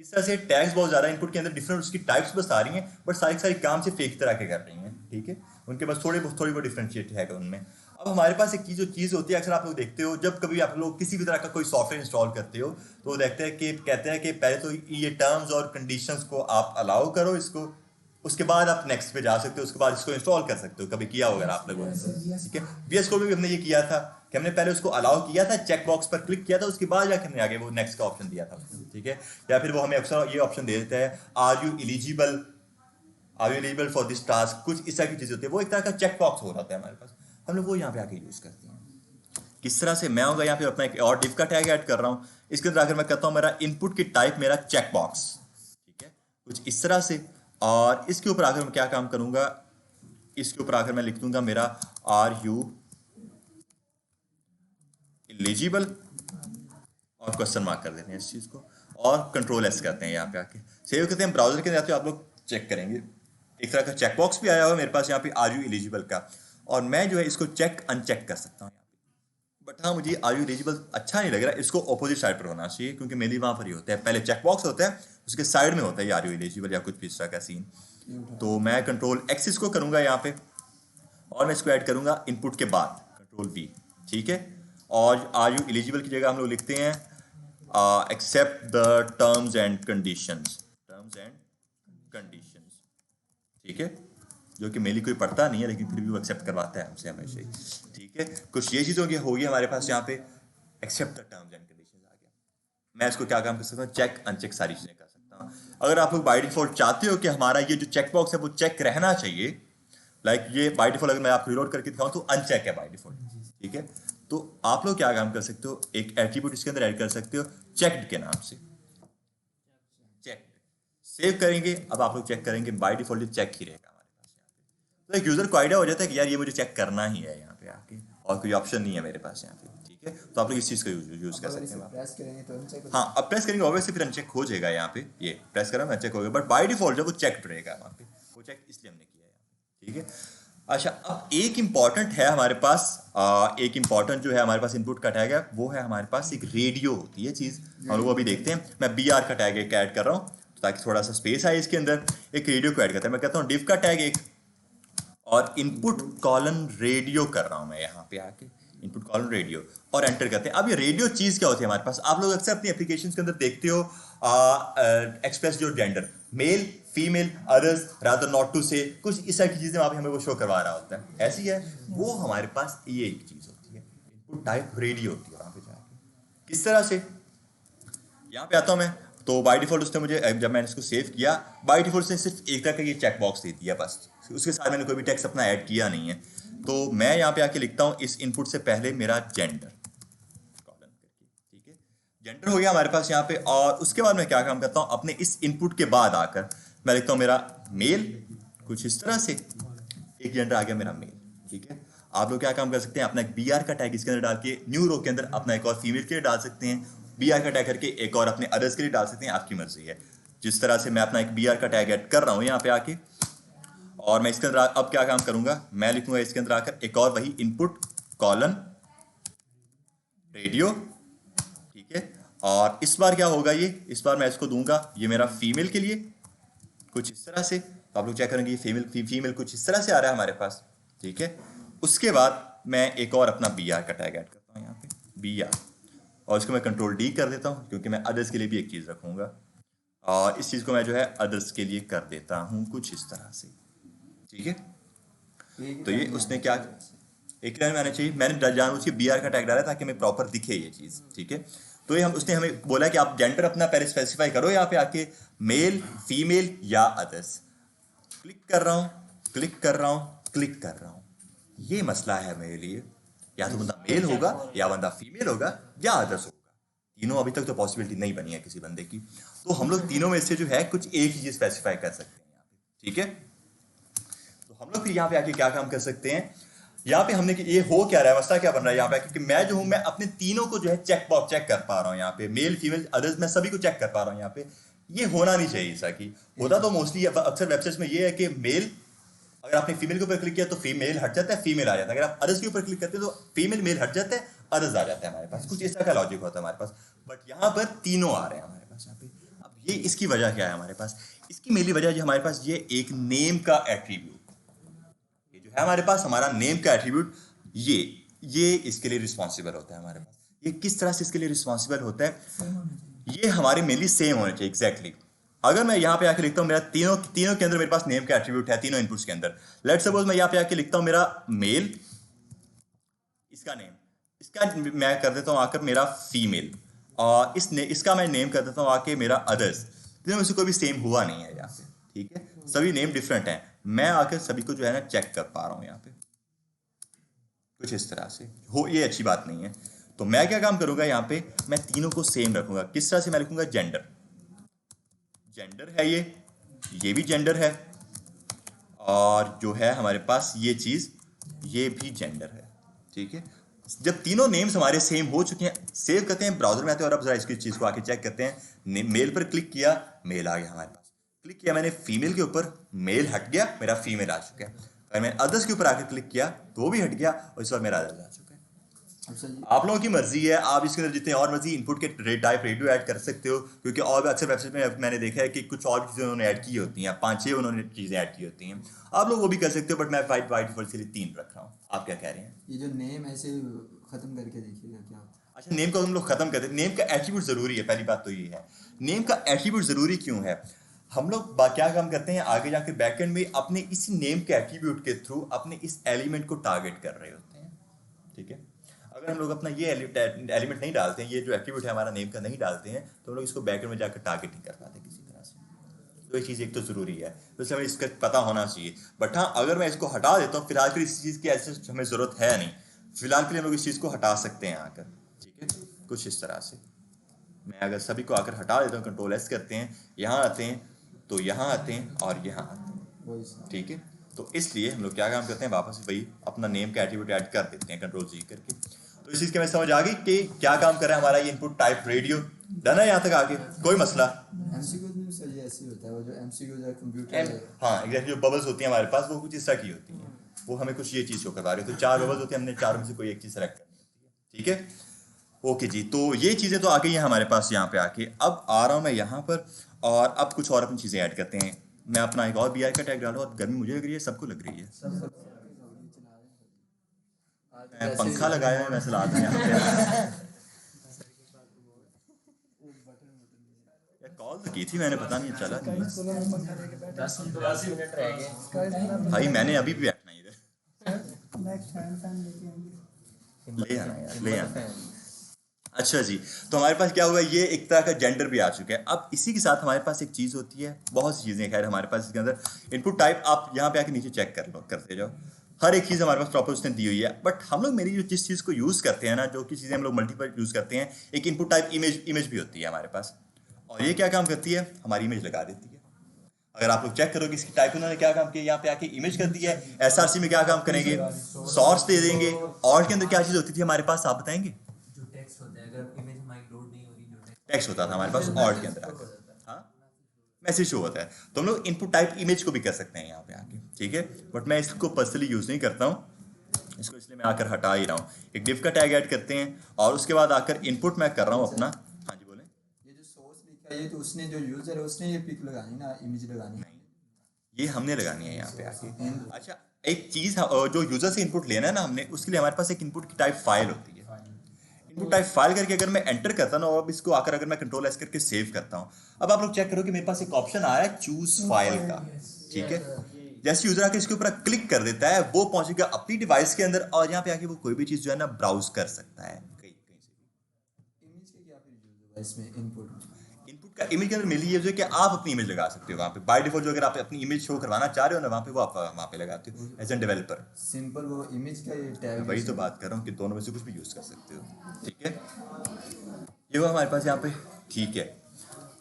इस तरह से टैग्स बहुत ज़्यादा इनपुट के अंदर डिफरेंट उसकी टाइप्स बस आ रही हैं बट सारी काम सिर्फ एक तरह के कर रही हैं। ठीक है, उनके पास थोड़ी बहुत डिफरेंशिएट है उनमें। अब हमारे पास एक चीज़ होती है, अक्सर आप लोग देखते हो जब कभी आप लोग किसी भी तरह का कोई सॉफ्टवेयर इंस्टॉल करते हो तो वो देखते हैं कि कहते हैं कि पहले तो ये टर्म्स और कंडीशंस को आप अलाउ करो इसको, उसके बाद आप नेक्स्ट पे जा सकते हो, उसके बाद इसको इंस्टॉल कर सकते हो। कभी किया होगा आप लोगों ने। ठीक है, VS Code में भी हमने ये किया था कि हमने पहले उसको अलाउ किया था, चेक बॉक्स पर क्लिक किया था, उसके बाद जाकर हमने आगे वो नेक्स्ट का ऑप्शन दिया था। ठीक है, या फिर वो हमें अक्सर ये ऑप्शन दे देता है are you eligible for this task, कुछ इस तरह की चीज़ होती है। वो एक तरह का चेक बॉक्स हो रहा है हमारे पास, हम लोग वो यहाँ पे आके यूज़ करते हैं। किस तरह से मैं होगा यहाँ पे अपना एक और डिव का टैग ऐड कर रहा हूँ, इसके अंदर आकर मैं कहता हूँ मेरा इनपुट की टाइप मेरा चेक बॉक्स। ठीक है, कुछ इस तरह से और इसके ऊपर आकर मैं क्या काम करूंगा, इसके ऊपर आकर मैं लिख दूंगा मेरा आर यू एलिजिबल और क्वेश्चन मार्क कर देते हैं इस चीज को और कंट्रोल एस करते हैं यहाँ पे आके सेव करते हैं। ब्राउजर के अंदर आते हो आप लोग चेक करेंगे एक तरह का चेकबॉक्स भी आया हुआ है मेरे पास यहाँ पे आर यू एलिजिबल का, और मैं जो है इसको चेक अनचेक कर सकता हूँ यहाँ पे। बट हाँ मुझे आर यू एलिजिबल अच्छा नहीं लग रहा, इसको ऑपोजिट साइड पर होना चाहिए क्योंकि मेनली वहाँ पर ही होता है, पहले चेकबॉक्स होता है उसके साइड में होता है आर यू एलिजिबल या कुछ भी इस तरह का सीन। तो मैं कंट्रोल एक्स इसको करूंगा यहाँ पे और मैं इसको ऐड करूंगा इनपुट के बाद कंट्रोल वी, ठीक है। और आर यू एलिजिबल की जगह हम लोग लिखते हैं accept the terms and conditions, ठीक है, जो कि मेनली कोई पढ़ता नहीं है लेकिन फिर भी वो एक्सेप्ट करवाता है हमसे हमेशा ही, ठीक है। कुछ ये चीज़ होगी हमारे पास यहाँ पे accept the terms and conditions आ गया। मैं इसको क्या काम कर सकता हूँ, चेक अनचेक सारी चीज़ें कर सकता हूँ। अगर आप लोग बाय डिफॉल्ट चाहते हो कि हमारा ये जो चेक बॉक्स है वो चेक रहना चाहिए, लाइक ये बाय डिफॉल्ट अगर मैं आपको रिलोड करके दिखाऊँ तो अनचेक है बाय डिफॉल्ट, ठीक है, तो आप लोग क्या काम कर सकते हो, एक एट्रीब्यूट इसके अंदर ऐड कर सकते हो चेक्ड के नाम से, चेक सेव करेंगे। अब आप लोग चेक करेंगे बाय डिफॉल्ट चेक ही रहेगा हमारे पास यहाँ पे, तो एक यूजर को आइडिया हो जाता है कि यार ये मुझे चेक करना ही है यहाँ पे आके और कोई ऑप्शन नहीं है मेरे पास यहाँ पे, ठीक है। तो आप लोग इस चीज़ का यूज कर सकते हैं। प्रेस करेंगे तो अनचेक, हाँ अब प्रेस करेंगे ऑब्वियसली फिर अनचेक हो जाएगा यहाँ पे, ये प्रेस करा मैं अनचेक हो गया, बट बाय डिफॉल्ट जब वो चेक रहेगा वहाँ पे, वो चेक इसलिए हमने किया है यहाँ पे, ठीक है। अच्छा अब एक इम्पॉर्टेंट है हमारे पास, एक इम्पॉर्टेंट जो है हमारे पास इनपुट का टैग है वो है हमारे पास एक रेडियो होती है चीज़, हम लोग अभी देखते हैं। मैं बी आर का टैग एक ऐड कर रहा हूँ ताकि थोड़ा सा स्पेस आए इसके अंदर, एक रेडियो को ऐड करता है। मैं कहता हूँ डिव का टैग एक और इनपुट कॉलन रेडियो कर रहा हूँ मैं यहाँ पे आके, इनपुट कॉलन रेडियो और एंटर करते हैं। अब ये रेडियो चीज़ क्या होती है हमारे पास, आप लोग अक्सर अपनी एप्लीकेशन के अंदर देखते हो express your gender, male female others rather not to say, कुछ इस तरह की चीज़ें वहाँ पे हमें वो शो करवा रहा होता है, ऐसी है वो हमारे पास ये एक चीज़ होती है, इनपुट टाइप रेडियो होती है वहाँ पे जाके। किस तरह से, यहाँ पे आता हूँ मैं, तो बाय डिफॉल्ट उसने मुझे जब मैंने इसको सेव किया बाय डिफॉल्ट से सिर्फ एक तरह का ये चेक बॉक्स दे दिया बस, उसके साथ मैंने कोई भी टेक्स्ट अपना ऐड किया नहीं है। तो मैं यहाँ पे आके लिखता हूँ इस इनपुट से पहले मेरा जेंडर कॉलन करके, ठीक है, जेंडर हो गया हमारे पास यहाँ पे। और उसके बाद मैं क्या काम करता हूँ, अपने इस इनपुट के बाद आकर मैं लिखता हूँ मेरा मेल, कुछ इस तरह से एक जेंडर आ गया मेरा मेल, ठीक है। आप लोग क्या काम कर सकते हैं, अपना एक बी आर का टैग इसके अंदर डाल के न्यू रो के अंदर अपना एक और फीमेल के लिए डाल सकते हैं, बी आर का टैग करके एक और अपने अदर्स के लिए डाल सकते हैं, आपकी मर्जी है। जिस तरह से मैं अपना एक बी आर का टैग ऐड कर रहा हूँ यहाँ पे आके, और मैं इसके अंदर अब क्या काम करूंगा, मैं लिखूंगा इसके अंदर आकर एक और वही इनपुट कॉलन रेडियो, ठीक है। और इस बार क्या होगा, ये इस बार मैं इसको दूंगा ये मेरा फीमेल के लिए कुछ इस तरह से, तो आप लोग चेक करेंगे ये फीमेल कुछ इस तरह से आ रहा है हमारे पास, ठीक है। उसके बाद मैं एक और अपना बी आर का टैग ऐड करता हूँ यहाँ पे बी आर, और इसको मैं कंट्रोल डी कर देता हूँ क्योंकि मैं अदर्स के लिए भी एक चीज़ रखूँगा, और इस चीज़ को मैं जो है अदर्स के लिए कर देता हूँ कुछ इस तरह से, ठीक है। तो ये उसने क्या एक लाइन में आना चाहिए, मैंने जानबूझ के बी आर का टैग डाला ताकि हमें प्रॉपर दिखे ये चीज़, ठीक है। तो ये उसने हमें बोला कि आप जेंडर अपना पहले स्पेसिफाई करो यहाँ पे आके, मेल फीमेल या अदर्स। क्लिक कर रहा हूँ क्लिक कर रहा हूँ क्लिक कर रहा हूँ, ये मसला है मेरे लिए, या तो बंदा मेल होगा या बंदा फीमेल होगा या अदर्स होगा, तीनों अभी तक तो पॉसिबिलिटी नहीं बनी है किसी बंदे की। तो हम लोग तीनों में से जो है कुछ एक ही चीज स्पेसिफाई कर सकते हैं यहाँ पे, ठीक है। तो हम लोग फिर यहाँ पे आके क्या काम कर सकते हैं, यहाँ पे हमने कि ये हो क्या रहा है, मसला क्या बन रहा है यहाँ पे, क्योंकि मैं जो हूँ मैं अपने तीनों को जो है चेक कर पा रहा हूँ यहाँ पे, मेल फीमेल अदर्स मैं सभी को चेक कर पा रहा हूँ यहाँ पे। ये होना नहीं चाहिए ऐसा कि होता तो मोस्टली अक्सर वेबसाइट्स में ये है कि मेल, अगर आपने फीमेल के ऊपर क्लिक किया तो फीमेल हट जाता है, फीमेल आ जाता है, अगर आप अदर्स के ऊपर क्लिक करते हैं तो फीमेल मेल हट जाता है, अदर्स आ जाता है हमारे पास, कुछ इस तरह का लॉजिक होता है हमारे पास। बट यहाँ पर तीनों आ रहे हैं हमारे पास यहाँ पे। अब ये इसकी वजह क्या है हमारे पास, इसकी मेनली वजह जो हमारे पास ये एक नेम का एट्रीब्यूट, ये जो है हमारे पास हमारा नेम का एट्रीब्यूट, ये इसके लिए रिस्पॉन्सिबल होता है हमारे पास। ये किस तरह से इसके लिए रिस्पॉन्सिबल होता है, ये हमारे मेनली सेम होने चाहिए एग्जैक्टली। अगर मैं यहाँ पे आके लिखता हूँ मेरा तीनों के अंदर मेरे पास नेम का एट्रीब्यूट है, तीनों इनपुट्स के अंदर। लेट्स सपोज मैं यहाँ पे आके लिखता हूँ मेरा मेल, इसका नेम, इसका मैं कर देता हूँ आकर मेरा फीमेल, और इसका मैं नेम कर देता हूँ आके मेरा अदर्स। तीनों में से कोई भी सेम हुआ नहीं है यहाँ पे, ठीक है, सभी नेम डिफरेंट हैं। मैं आकर सभी को जो है ना चेक कर पा रहा हूँ यहाँ पे कुछ इस तरह से हो, ये अच्छी बात नहीं है। तो मैं क्या काम करूंगा यहाँ पे, मैं तीनों को सेम रखूंगा। किस तरह से मैं लिखूंगा, जेंडर है ये, ये भी जेंडर है, और जो है हमारे पास ये चीज़, ये भी जेंडर है, ठीक है। जब तीनों नेम्स हमारे सेम हो चुके हैं, सेव करते हैं, ब्राउजर में आते हैं और अब जरा इसकी चीज़ को आके चेक करते हैं। मेल पर क्लिक किया, मेल आ गया हमारे पास। क्लिक किया मैंने फीमेल के ऊपर, मेल हट गया, मेरा फीमेल आ चुका है। अगर मैंने अदर्स के ऊपर आकर क्लिक किया तो वो भी हट गया और इस बार मेरा अदर्स आ चुका है। अच्छा जी, आप लोगों की मर्जी है, आप इसके अंदर जितने और मर्जी इनपुट के टाइप रेडियो ऐड कर सकते हो, क्योंकि और भी अक्सर वेबसाइट में मैंने देखा है कि कुछ और चीज़ें उन्होंने ऐड की होती हैं, 5-6 उन्होंने चीज़ें ऐड की होती हैं। आप लोग वो भी कर सकते हो, बट मैं वाइट डिफॉल्ट के लिए 3 रख रहा हूँ। आप क्या कह रहे हैं? ये जो नेम ऐसे ख़त्म करके देखिएगा क्या होता है। अच्छा, नेम को हम लोग खत्म करते हैं। नेम का एट्रीब्यूट ज़रूरी है, पहली बात तो ये है। नेम का एट्रीब्यूट ज़रूरी क्यों है? हम लोग क्या काम करते हैं आगे जाके बैकएंड में, अपने इस नेम के एट्रीब्यूट के थ्रू अपने इस एलिमेंट को टारगेट कर रहे होते हैं, ठीक है। अगर हम लोग अपना ये एलिमेंट नहीं डालते हैं, ये जो एट्रीब्यूट है हमारा नेम का नहीं डालते हैं, तो हम लोग इसको बैकएंड में जाकर टारगेट नहीं कर पाते किसी तरह से। तो ये चीज़ एक तो ज़रूरी है, तो इसलिए हमें इसका पता होना चाहिए। बट हाँ, अगर मैं इसको हटा देता हूँ, फिलहाल के लिए इस चीज़ की ऐसे हमें ज़रूरत है नहीं, फिलहाल के लिए हम लोग इस चीज़ को हटा सकते हैं आकर, ठीक है। कुछ इस तरह से मैं अगर सभी को आकर हटा देता हूँ, कंट्रोल S करते हैं, यहाँ आते हैं, तो यहाँ आते हैं और यहाँ आते हैं, वही सर। ठीक है। तो इसलिए हम लोग क्या काम करते हैं, वापस वही अपना नेम का एट्रीब्यूट ऐड कर देते हैं, कंट्रोल G करके। तो इस चीज़ के मैं समझ आ गई कि क्या काम कर रहा है हमारा ये इनपुट टाइप रेडियो। डन है यहाँ तक आगे? कोई मसला? एमसीक्यू में सर ये ऐसे ही होता है, वो जो एमसीक्यू जो कंप्यूटर हाँ एग्जैक्टली, जो बबल्स होती हैं हमारे पास वो कुछ इस तरह की होती हैं, वो हमें कुछ ये चीज़ शो करवा रही है। तो 4 बबल्स होते हैं, हमने 4 में से कोई एक चीज़ सेलेक्ट करनी होती है, ठीक है। ओके जी, तो ये चीज़ें तो आ गई हैं हमारे पास यहाँ पे आके। अब आ रहा हूँ मैं यहाँ पर, और अब कुछ और अपनी चीज़ें ऐड करते हैं। मैं अपना एक और BI का टैग डालूँ, और गर्मी मुझे लग रही है, सबको लग रही है। मैं पंखा लगाया है, वैसे ला दें यहाँ पे। कॉल तो की थी मैंने, पता नहीं चला नहीं। 10-82 मिनट रह गए। भाई मैंने अभी भी बैठना इधर, नेक्स्ट फैन लेके आएंगे। ले आना यार, ले आना। अच्छा जी, तो हमारे पास क्या हुआ, ये एक तरह का जेंडर भी आ चुका है। अब इसी के साथ हमारे पास एक चीज़ होती है, बहुत सी चीज़ें खैर हमारे पास इसके अंदर। इनपुट टाइप आप यहाँ पे आके नीचे चेक कर लो, करते जाओ, हर एक चीज़ हमारे पास प्रॉपर उसने दी हुई है। बट हम लोग मेरी जो जिस चीज़ को यूज़ करते हैं ना, जो कि चीज़ें हम लोग मल्टीपल यूज़ करते हैं, एक इनपुट टाइप इमेज भी होती है हमारे पास, और ये क्या काम करती है, हमारी इमेज लगा देती है। अगर आप लोग चेक करोगे इसकी टाइप उन्होंने क्या काम किया, यहाँ पे आके इमेज कर दी है। SRC में क्या काम करेंगे, सोर्स दे देंगे, और के अंदर क्या चीज़ होती थी हमारे पास, आप बताएंगे? जो टेक्स्ट होता है, अगर इमेज हमारी लोड नहीं हो रही, जो टेक्स्ट होता था हमारे पास, और के अंदर आकर हाँ मैसेज शो होता है। तो हम लोग इनपुट टाइप इमेज को भी कर सकते हैं यहाँ पे आके, ठीक है। बट मैं इसको पर्सनली यूज़ नहीं करता हूँ, इसको इसलिए मैं आकर हटा ही रहा हूँ। एक डिव का टैग ऐड करते हैं, और उसके बाद आकर इनपुट मैं कर रहा हूँ अपना। हाँ जी बोलें। ये जो सोर्स लिखा है, ये तो उसने जो यूजर है उसने ये पिक लगानी ना, इमेज लगानी है। ये हमने लगानी है यहाँ पे आके। अच्छा, एक चीज़ जो यूजर से इनपुट लेना है ना हमने, उसके लिए हमारे पास एक इनपुट की टाइप फाइल होती है। इनपुट टाइप फाइल करके अगर मैं एंटर करता ना, और अब इसको आकर अगर मैं कंट्रोल S करके सेव करता हूँ, अब आप लोग चेक करो कि मेरे पास एक ऑप्शन आया है चूज फाइल का, ठीक है। जैसे यूजर आके इसके ऊपर क्लिक कर देता है, वो पहुंचेगा अपनी डिवाइस के अंदर, और यहाँ पे आके वो कोई भी चीज़ जो है ना ब्राउज कर सकता है कहीं कहीं से भी। इमेज के क्या फिर यूज होगा इसमें, इनपुट इनपुट का इमेज के अंदर मिली है जो कि आप अपनी इमेज लगा सकते हो वहाँ पे बाय डिफॉल्ट। जो अगर आप अपनी इमेज शो करवाना चाह रहे हो ना, वहाँ पे वो आप वहाँ पे लगाते हो एज एन डेवलपर। सिंपल वो इमेज का ये टैग। वही तो बात कर रहा हूँ कि दोनों में से कुछ भी यूज़ कर सकते हो, ठीक है। ये हुआ हमारे पास यहाँ पे, ठीक है।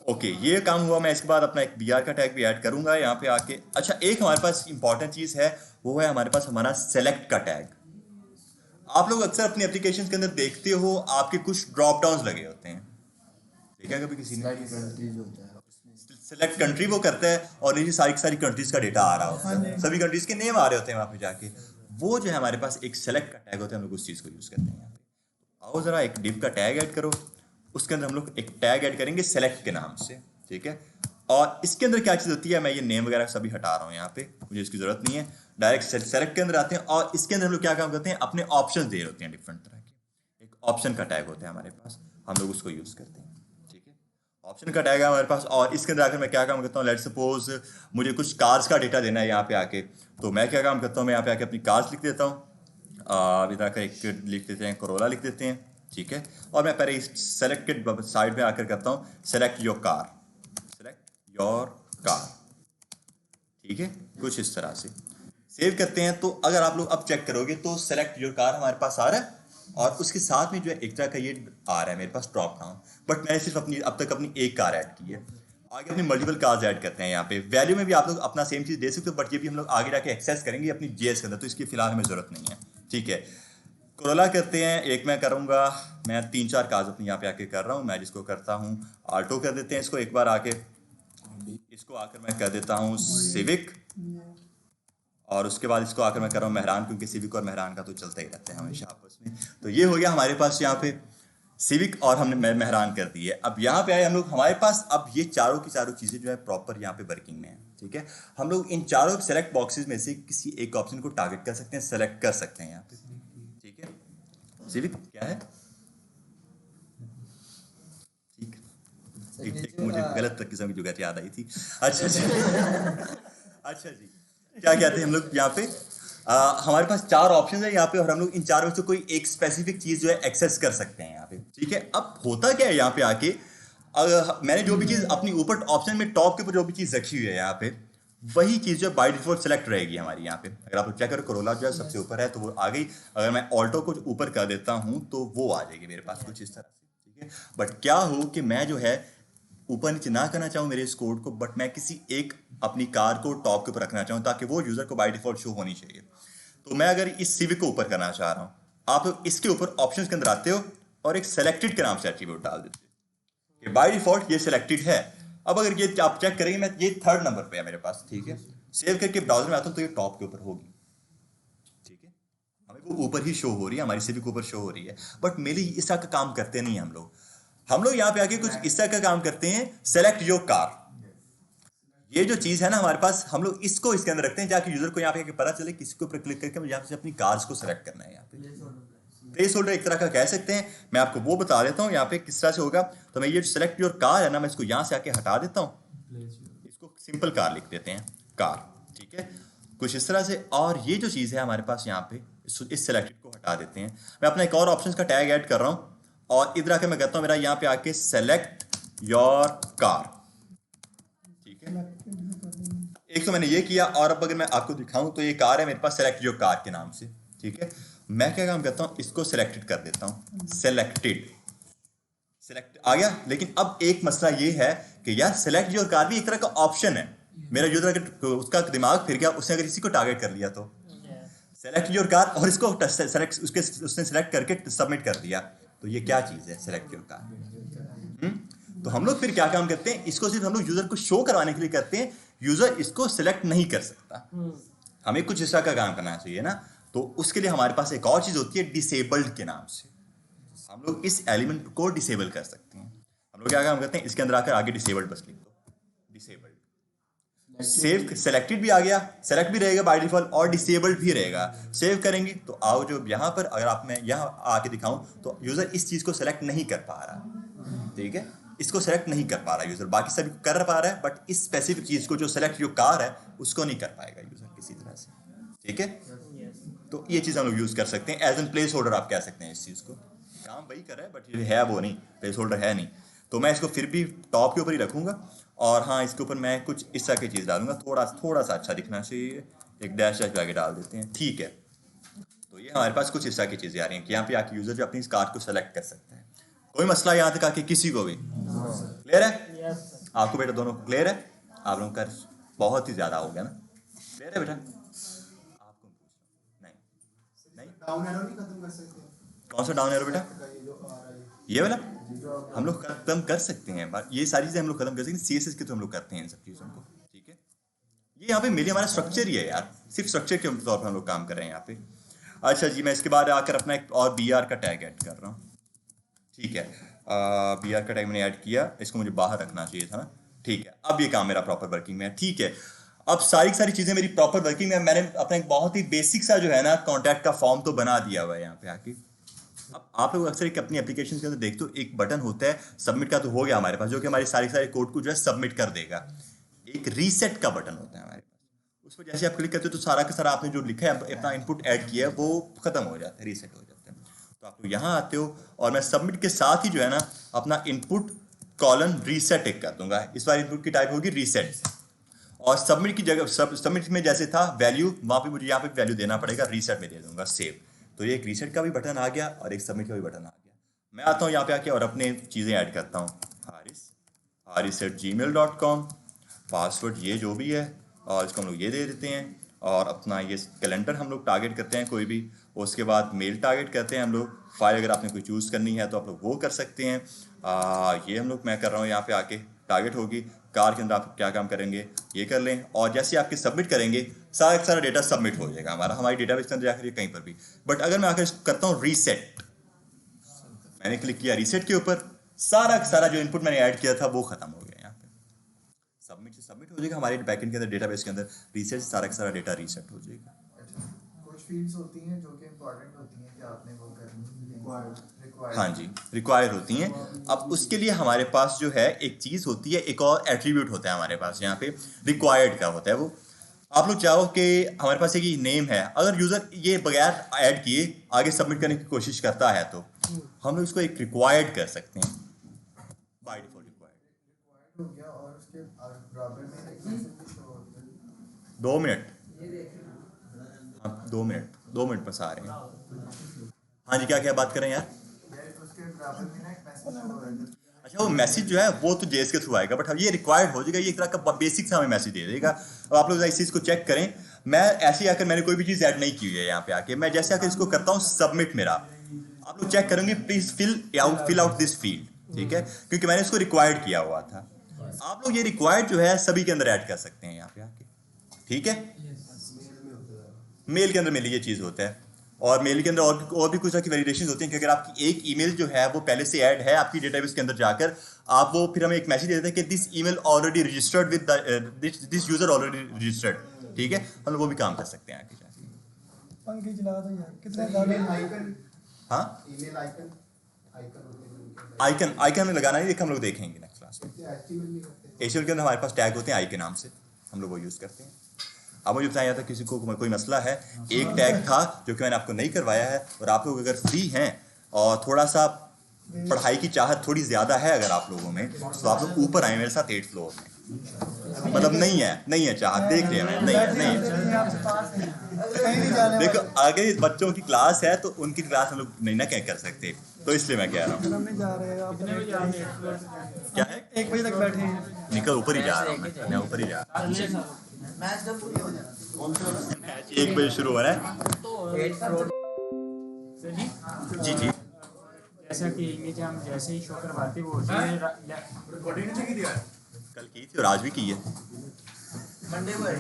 ओके, ये काम हुआ। मैं इसके बाद अपना एक BR का टैग भी ऐड करूँगा यहाँ पे आके। अच्छा, एक हमारे पास इंपॉर्टेंट चीज़ है, वो है हमारे पास हमारा सेलेक्ट का टैग। आप लोग अक्सर अपनी एप्लीकेशन के अंदर देखते हो, आपके कुछ ड्रॉप डाउन लगे होते हैं, देखा कभी किसी ने? कंट्रीज होता है, सेलेक्ट कंट्री वो करता है, और नीचे सारी सारी कंट्रीज का डेटा आ रहा होता है, सभी कंट्रीज के नेम आ रहे होते हैं वहाँ पे जाके। वो जो है हमारे पास एक सेलेक्ट का टैग होता है, हम लोग उस चीज़ को यूज़ करते हैं यहाँ पे। आओ ज़रा एक डिव का टैग ऐड करो, उसके अंदर हम लोग एक टैग ऐड करेंगे सेलेक्ट के नाम से, ठीक है। और इसके अंदर क्या चीज़ होती है, मैं ये नेम वगैरह सभी हटा रहा हूँ यहाँ पे, मुझे इसकी ज़रूरत नहीं है। डायरेक्ट सेलेक्ट के अंदर आते हैं, और इसके अंदर हम लोग क्या काम करते हैं, अपने ऑप्शन दे रहे होते हैं डिफरेंट तरह के। एक ऑप्शन का टैग होता है हमारे पास, हम लोग उसको यूज़ करते हैं, ठीक है। ऑप्शन का टैग है हमारे पास, और इसके अंदर आकर मैं क्या काम करता हूँ, लेट सपोज मुझे कुछ कार्स का डेटा देना है यहाँ पे आके, तो मैं क्या काम करता हूँ, मैं यहाँ पे आके अपनी कार्स लिख देता हूँ। इधर आकर एक लिख देते हैं, कोरोला लिख देते हैं, ठीक है। और मैं पहले इस सेलेक्टेड साइड में आकर करता हूँ सेलेक्ट योर कार, ठीक है। कुछ इस तरह से सेव करते हैं। तो अगर आप लोग अब चेक करोगे तो सेलेक्ट योर कार हमारे पास आ रहा है, और उसके साथ में जो है एक तरह का ये आ रहा है मेरे पास ड्रॉप डाउन। बट मैंने सिर्फ अपनी अब तक अपनी एक कार ऐड की है। आगे अपनी मल्टीपल कार्स ऐड करते हैं यहाँ पे। वैल्यू में भी आप लोग अपना सेम चीज़ दे सकते हो, बट ये भी हम लोग आगे जाके एक्सेस करेंगे अपनी जेएस के अंदर, तो इसकी फिलहाल हमें ज़रूरत नहीं है। ठीक है, कोरोला करते हैं। एक मैं करूँगा, मैं 3-4 कार्स अपनी यहाँ पे आके कर रहा हूँ। मैं जिसको करता हूँ आल्टो कर देते हैं इसको एक बार आके, इसको आकर मैं कर देता हूँ सिविक, और उसके बाद इसको आकर मैं कर रहा हूँ मेहरान, क्योंकि सिविक और मेहरान का तो चलता ही रहता है हमेशा आपस में। तो ये हो गया हमारे पास यहाँ पे सिविक, और हमने मेहरान कर दी है। अब यहाँ पे आए हम लोग, हमारे पास अब ये चारों की चारों चीज़ें जो है प्रॉपर यहाँ पे वर्किंग में है। ठीक है, हम लोग इन चारों सेलेक्ट बॉक्सेस में से किसी एक ऑप्शन को टारगेट कर सकते हैं, सेलेक्ट कर सकते हैं यहाँ पे। ठीक है, सिविक क्या है? ठीक, एक मुझे गलत किस्म की जुगात याद आई थी। अच्छा जी अच्छा जी, क्या कहते हैं हम लोग यहाँ पे, हमारे पास 4 ऑप्शन है यहाँ पे, और हम लोग इन चारों में से कोई एक स्पेसिफिक चीज जो है एक्सेस कर सकते हैं यहाँ पे। ठीक है, अब होता क्या है यहाँ पे आके, मैंने जो भी चीज अपनी ऊपर ऑप्शन में टॉप के ऊपर जो भी चीज रखी हुई है यहाँ पे, वही चीज जो है बाय डिफॉल्ट सेलेक्ट रहेगी हमारी यहाँ पे। अगर आप चेक करो, कोरोला जो है सबसे ऊपर है तो वो आ गई। अगर मैं ऑल्टो को ऊपर कर देता हूँ तो वो आ जाएगी मेरे पास कुछ इस तरह से। ठीक है, बट क्या हो कि मैं जो है ऊपर नीचे ना करना चाहूँ मेरे इस कोड को, बट मैं किसी एक अपनी कार को टॉप के ऊपर रखना चाहूँ ताकि वो यूजर को बाय डिफॉल्ट शो होनी चाहिए। तो मैं अगर इस सिविक को ऊपर करना चाह रहा हूँ, आप इसके ऊपर ऑप्शंस के अंदर आते हो और एक सेलेक्टेड के नाम से एट्रीब्यूट डाल देते हो कि बाय डिफॉल्ट ये सिलेक्टेड है। अब अगर ये आप चेक करेंगे, मैं ये 3rd नंबर पे है मेरे पास। ठीक है, सेव करके ब्राउजर में आता हूँ तो ये टॉप के ऊपर होगी। ठीक है, हमें वो ऊपर ही शो हो रही है, हमारी सिविक ऊपर शो हो रही है, बट मेरी इस तरह का काम करते नहीं हम लोग यहाँ पे आके कुछ इस तरह का काम करते हैं, सेलेक्ट योर कार। ये जो चीज है ना हमारे पास, हम लोग इसको इसके अंदर रखते हैं ताकि यूजर को यहाँ पे पता चले किसी के ऊपर क्लिक करके मुझे यहाँ से अपनी कार्स को सेलेक्ट करना है। यहाँ पे प्लेस होल्डर एक तरह का कह सकते हैं। मैं आपको वो बता देता हूँ यहाँ पे किस तरह से होगा। तो मैं ये सेलेक्ट योर कार है ना, मैं इसको यहाँ से आके हटा देता हूँ, इसको सिंपल कार लिख देते हैं, कार। ठीक है, कुछ इस तरह से। और ये जो चीज़ है हमारे पास यहाँ पे, इस सेलेक्टेड को हटा देते हैं। मैं अपना एक और ऑप्शन का टैग ऐड कर रहा हूँ और इधर आके मैं कहता हूँ मेरा यहाँ पे आके सेलेक्ट योर कार। ठीक है, एक तो मैंने ये किया, और अब अगर मैं आपको दिखाऊं तो ये कार है मेरे पास सेलेक्ट योर कार के नाम से। ठीक है, मैं क्या काम करता हूँ, इसको सेलेक्टेड कर देता हूँ, सेलेक्टेड, सेलेक्ट आ गया। लेकिन अब एक मसला ये है कि यार सेलेक्ट योर कार भी एक तरह का ऑप्शन है। मेरा यूजर अगर उसका दिमाग फिर गया, उसने अगर इसी को टारगेट कर लिया तो सेलेक्ट योर कार, और इसको सेलेक्ट उसने सेलेक्ट करके सबमिट कर दिया, तो ये क्या चीज़ है सेलेक्ट योर कार। तो हम लोग फिर क्या काम करते हैं, इसको सिर्फ हम लोग यूजर को शो करवाने के लिए करते हैं, यूजर इसको सिलेक्ट नहीं कर सकता। हमें कुछ इस तरह का काम करना चाहिए ना, तो उसके लिए हमारे पास एक और चीज होती है डिसेबल्ड के नाम से। हम लोग इस एलिमेंट को डिसेबल कर सकते हैं। हम लोग क्या काम करते हैं, इसके अंदर आकर आगे डिसेबल्ड बस लिख दो, डिसेबल्ड। सेव सेलेक्टेड भी आ गया, सेलेक्ट भी रहेगा बाय डिफॉल्ट और डिसेबल्ड भी रहेगा। सेव करेंगे तो आओ जो यहाँ पर, अगर आप मैं यहाँ आके दिखाऊं तो यूजर इस चीज को सेलेक्ट नहीं कर पा रहा। ठीक है, इसको सेलेक्ट नहीं कर पा रहा यूजर, बाकी सभी कर पा रहा है, बट इस स्पेसिफिक चीज को जो सेलेक्ट योर कार है उसको नहीं कर पाएगा यूजर किसी तरह से। ठीक है, तो ये चीज हम लोग यूज कर सकते हैं एज एन प्लेस होल्डर, आप कह सकते हैं इस चीज को। काम वही कर रहा है बट ये है वो नहीं, प्लेस होल्डर है नहीं। तो मैं इसको फिर भी टॉप के ऊपर ही रखूंगा, और हाँ इसके ऊपर मैं कुछ इस तरह की चीज डालूंगा, थोड़ा सा अच्छा दिखना चाहिए, एक डैश डैश आगे डाल देते हैं। ठीक है, तो ये हमारे पास कुछ इस तरह की चीजें आ रही हैं कि यहाँ पे आके यूजर जो अपनी इस कार को सेलेक्ट कर सकते हैं। कोई मसला यहाँ तक आके किसी को भी क्लियर है? आपको बेटा दोनों क्लियर है? आप लोगों का बहुत ही ज्यादा हो गया ना, क्लियर है बेटा? आपको नहीं डाउन एरो नहीं खत्म कर सकते? कौन सा डाउन एरो बेटा? ये जो आ रहा है, ये वाला हम लोग खत्म कर सकते हैं, ये सारी चीजें हम लोग खत्म कर सकते हैं, सीएसएस के तो हम लोग करते हैं इन सब चीजों को। ठीक है, ये यहाँ पे मेरे हमारा स्ट्रक्चर ही है यार, सिर्फ स्ट्रक्चर के तौर पर हम लोग काम कर रहे हैं यहाँ पे। अच्छा जी, मैं इसके बाद आकर अपना एक और BR का टैग ऐड कर रहा हूँ। ठीक है, BR का टैग मैंने ऐड किया, इसको मुझे बाहर रखना चाहिए था ना। ठीक है, अब ये काम मेरा प्रॉपर वर्किंग में है। ठीक है, अब सारी चीजें मेरी प्रॉपर वर्किंग में। मैंने अपना एक बहुत ही बेसिक सा जो है ना कॉन्टैक्ट का फॉर्म तो बना दिया हुआ है यहाँ पे आके। अब आप लोग अक्सर एक अपनी एप्लीकेशन के अंदर देखते हो, एक बटन होता है सबमिट का, तो हो गया हमारे पास, जो कि हमारे सारे कोड को जो है सबमिट कर देगा। एक रीसेट का बटन होता है हमारे पास, उस पर जैसे आप क्लिक करते हो तो सारा का सारा आपने जो लिखा है, अपना इनपुट ऐड किया है, वो खत्म हो जाता है, रीसेट हो जाता है। तो आप लोग यहाँ आते हो और मैं सबमिट के साथ ही जो है ना अपना इनपुट कॉलन रीसेट एक कर दूंगा। इस बार इनपुट की टाइप होगी रीसेट, और सबमिट की जगह सबमिट में जैसे था वैल्यू, वहाँ पे मुझे यहाँ पे वैल्यू देना पड़ेगा, रीसेट में दे दूंगा सेव। तो ये एक रीसेट का भी बटन आ गया और एक सबमिट का भी बटन आ गया। मैं आता हूँ यहाँ पे आके और अपने चीज़ें ऐड करता हूँ। हारिस haris@gmail.com, पासवर्ड ये जो भी है, और इसको हम लोग ये दे देते हैं, और अपना ये कैलेंडर हम लोग टारगेट करते हैं कोई भी, उसके बाद मेल टारगेट करते हैं हम लोग, फाइल अगर आपने कोई चूज़ करनी है तो आप लोग वो कर सकते हैं। ये हम लोग मैं कर रहा हूँ यहाँ पे आके टारगेट होगी, कार के अंदर आप क्या काम करेंगे ये कर लें, और जैसे आपके सबमिट करेंगे सारा का सारा डेटा सबमिट हो जाएगा हमारी डेटाबेस के अंदर जाकर कहीं पर भी। बट अगर मैं आकर करता हूँ रीसेट, मैंने क्लिक किया रीसेट के ऊपर, सारा का सारा जो इनपुट मैंने ऐड किया था वो खत्म हो गया। यहाँ पे सबमिट से सबमिट हो जाएगा हमारे बैकएंड के अंदर, डेटाबेस के अंदर, रीसेट से सारा का सारा डेटा रीसेट हो जाएगा। कुछ फील्ड्स होती हैं जो कि इम्पोर्टेंट होती हैं कि आपने वो करनी रिक्वायर्ड। हाँ जी, रिक्वायर होती हैं। अब उसके लिए हमारे पास जो है एक चीज़ होती है, एक और एट्रीब्यूट होता है हमारे पास यहाँ पे, रिक्वायर्ड का होता है वो। आप लोग चाहो कि हमारे पास एक नेम है, अगर यूज़र ये बगैर ऐड किए आगे सबमिट करने की कोशिश करता है तो हम लोग इसको एक रिक्वायर्ड कर सकते हैं, बाय डिफॉल्ट रिक्वायर्ड। हो गया, और उसके बराबर में एक मैसेज शो होता है। 2 मिनट, हाँ 2 मिनट बस आ रहे हैं। हाँ जी, क्या बात कर रहे हैं यार? उसके बराबर में ना एक मैसेज शो हो रहा है। अच्छा, वो मैसेज जो है वो तो जेएस के थ्रू आएगा, बट अब ये रिक्वायर्ड हो जाएगा, ये एक तरह का बेसिक सा हमें मैसेज दे देगा। अब आप लोग इस चीज़ को चेक करें, मैं ऐसे ही आकर मैंने कोई भी चीज़ ऐड नहीं की हुई है यहाँ पे आके, मैं जैसे आकर इसको करता हूँ सबमिट मेरा, आप लोग चेक करेंगे please fill out this field, ठीक है, क्योंकि मैंने इसको रिक्वायर्ड किया हुआ था। आप लोग ये रिक्वायर्ड जो है सभी के अंदर ऐड कर सकते हैं यहाँ पे आके, ठीक है। मेल के अंदर मेल ये चीज़ होता है, और मेल के अंदर और भी कुछ तरह की वैलिडेशन होती हैं कि अगर आपकी एक ईमेल जो है वो पहले से ऐड है आपकी डेटाबेस के अंदर जाकर, आप वो फिर हमें एक मैसेज दे देते हैं कि this email already registered with this user already registered, ठीक है, हम लोग वो भी काम कर सकते हैं आगे जाके। पंखे चला दो यार, कितने ईमेल आइकन, हाँ ईमेल आइकन होते हैं, आइकन में लगाना है, हम लोग देखेंगे नेक्स्ट क्लास में। एचटीएमएल नहीं करते। एचटीएमएल के अंदर हमारे पास टैग होते हैं आई के नाम से, हम लोग वो यूज़ करते हैं। अब मुझे बताया था किसी को कोई मसला है, एक टैग था जो कि मैंने आपको नहीं करवाया है, और आप लोग अगर फ्री हैं और थोड़ा सा पढ़ाई की चाहत थोड़ी ज़्यादा है अगर आप लोगों में, तो आप लोग ऊपर आए मेरे साथ 8th फ्लोर में। मतलब नहीं है चाहत, देख रहे हैं, नहीं है। देखो आगे बच्चों की क्लास है तो उनकी क्लास हम लोग नहीं ना क्या कर सकते, तो इसलिए मैं कह रहा हूँ। क्या है, 1 बजे तक बैठे हैं। निकल ऊपर ही जा रहा हूँ मैं ऊपर ही जा रहा हूँ। मैच जब पूरी हो जाए 1 बजे शुरू हो रहा है। जी जैसा कि इमेज हम जैसे ही शो करवाते वो कल की थी और आज भी की है। मंडे को है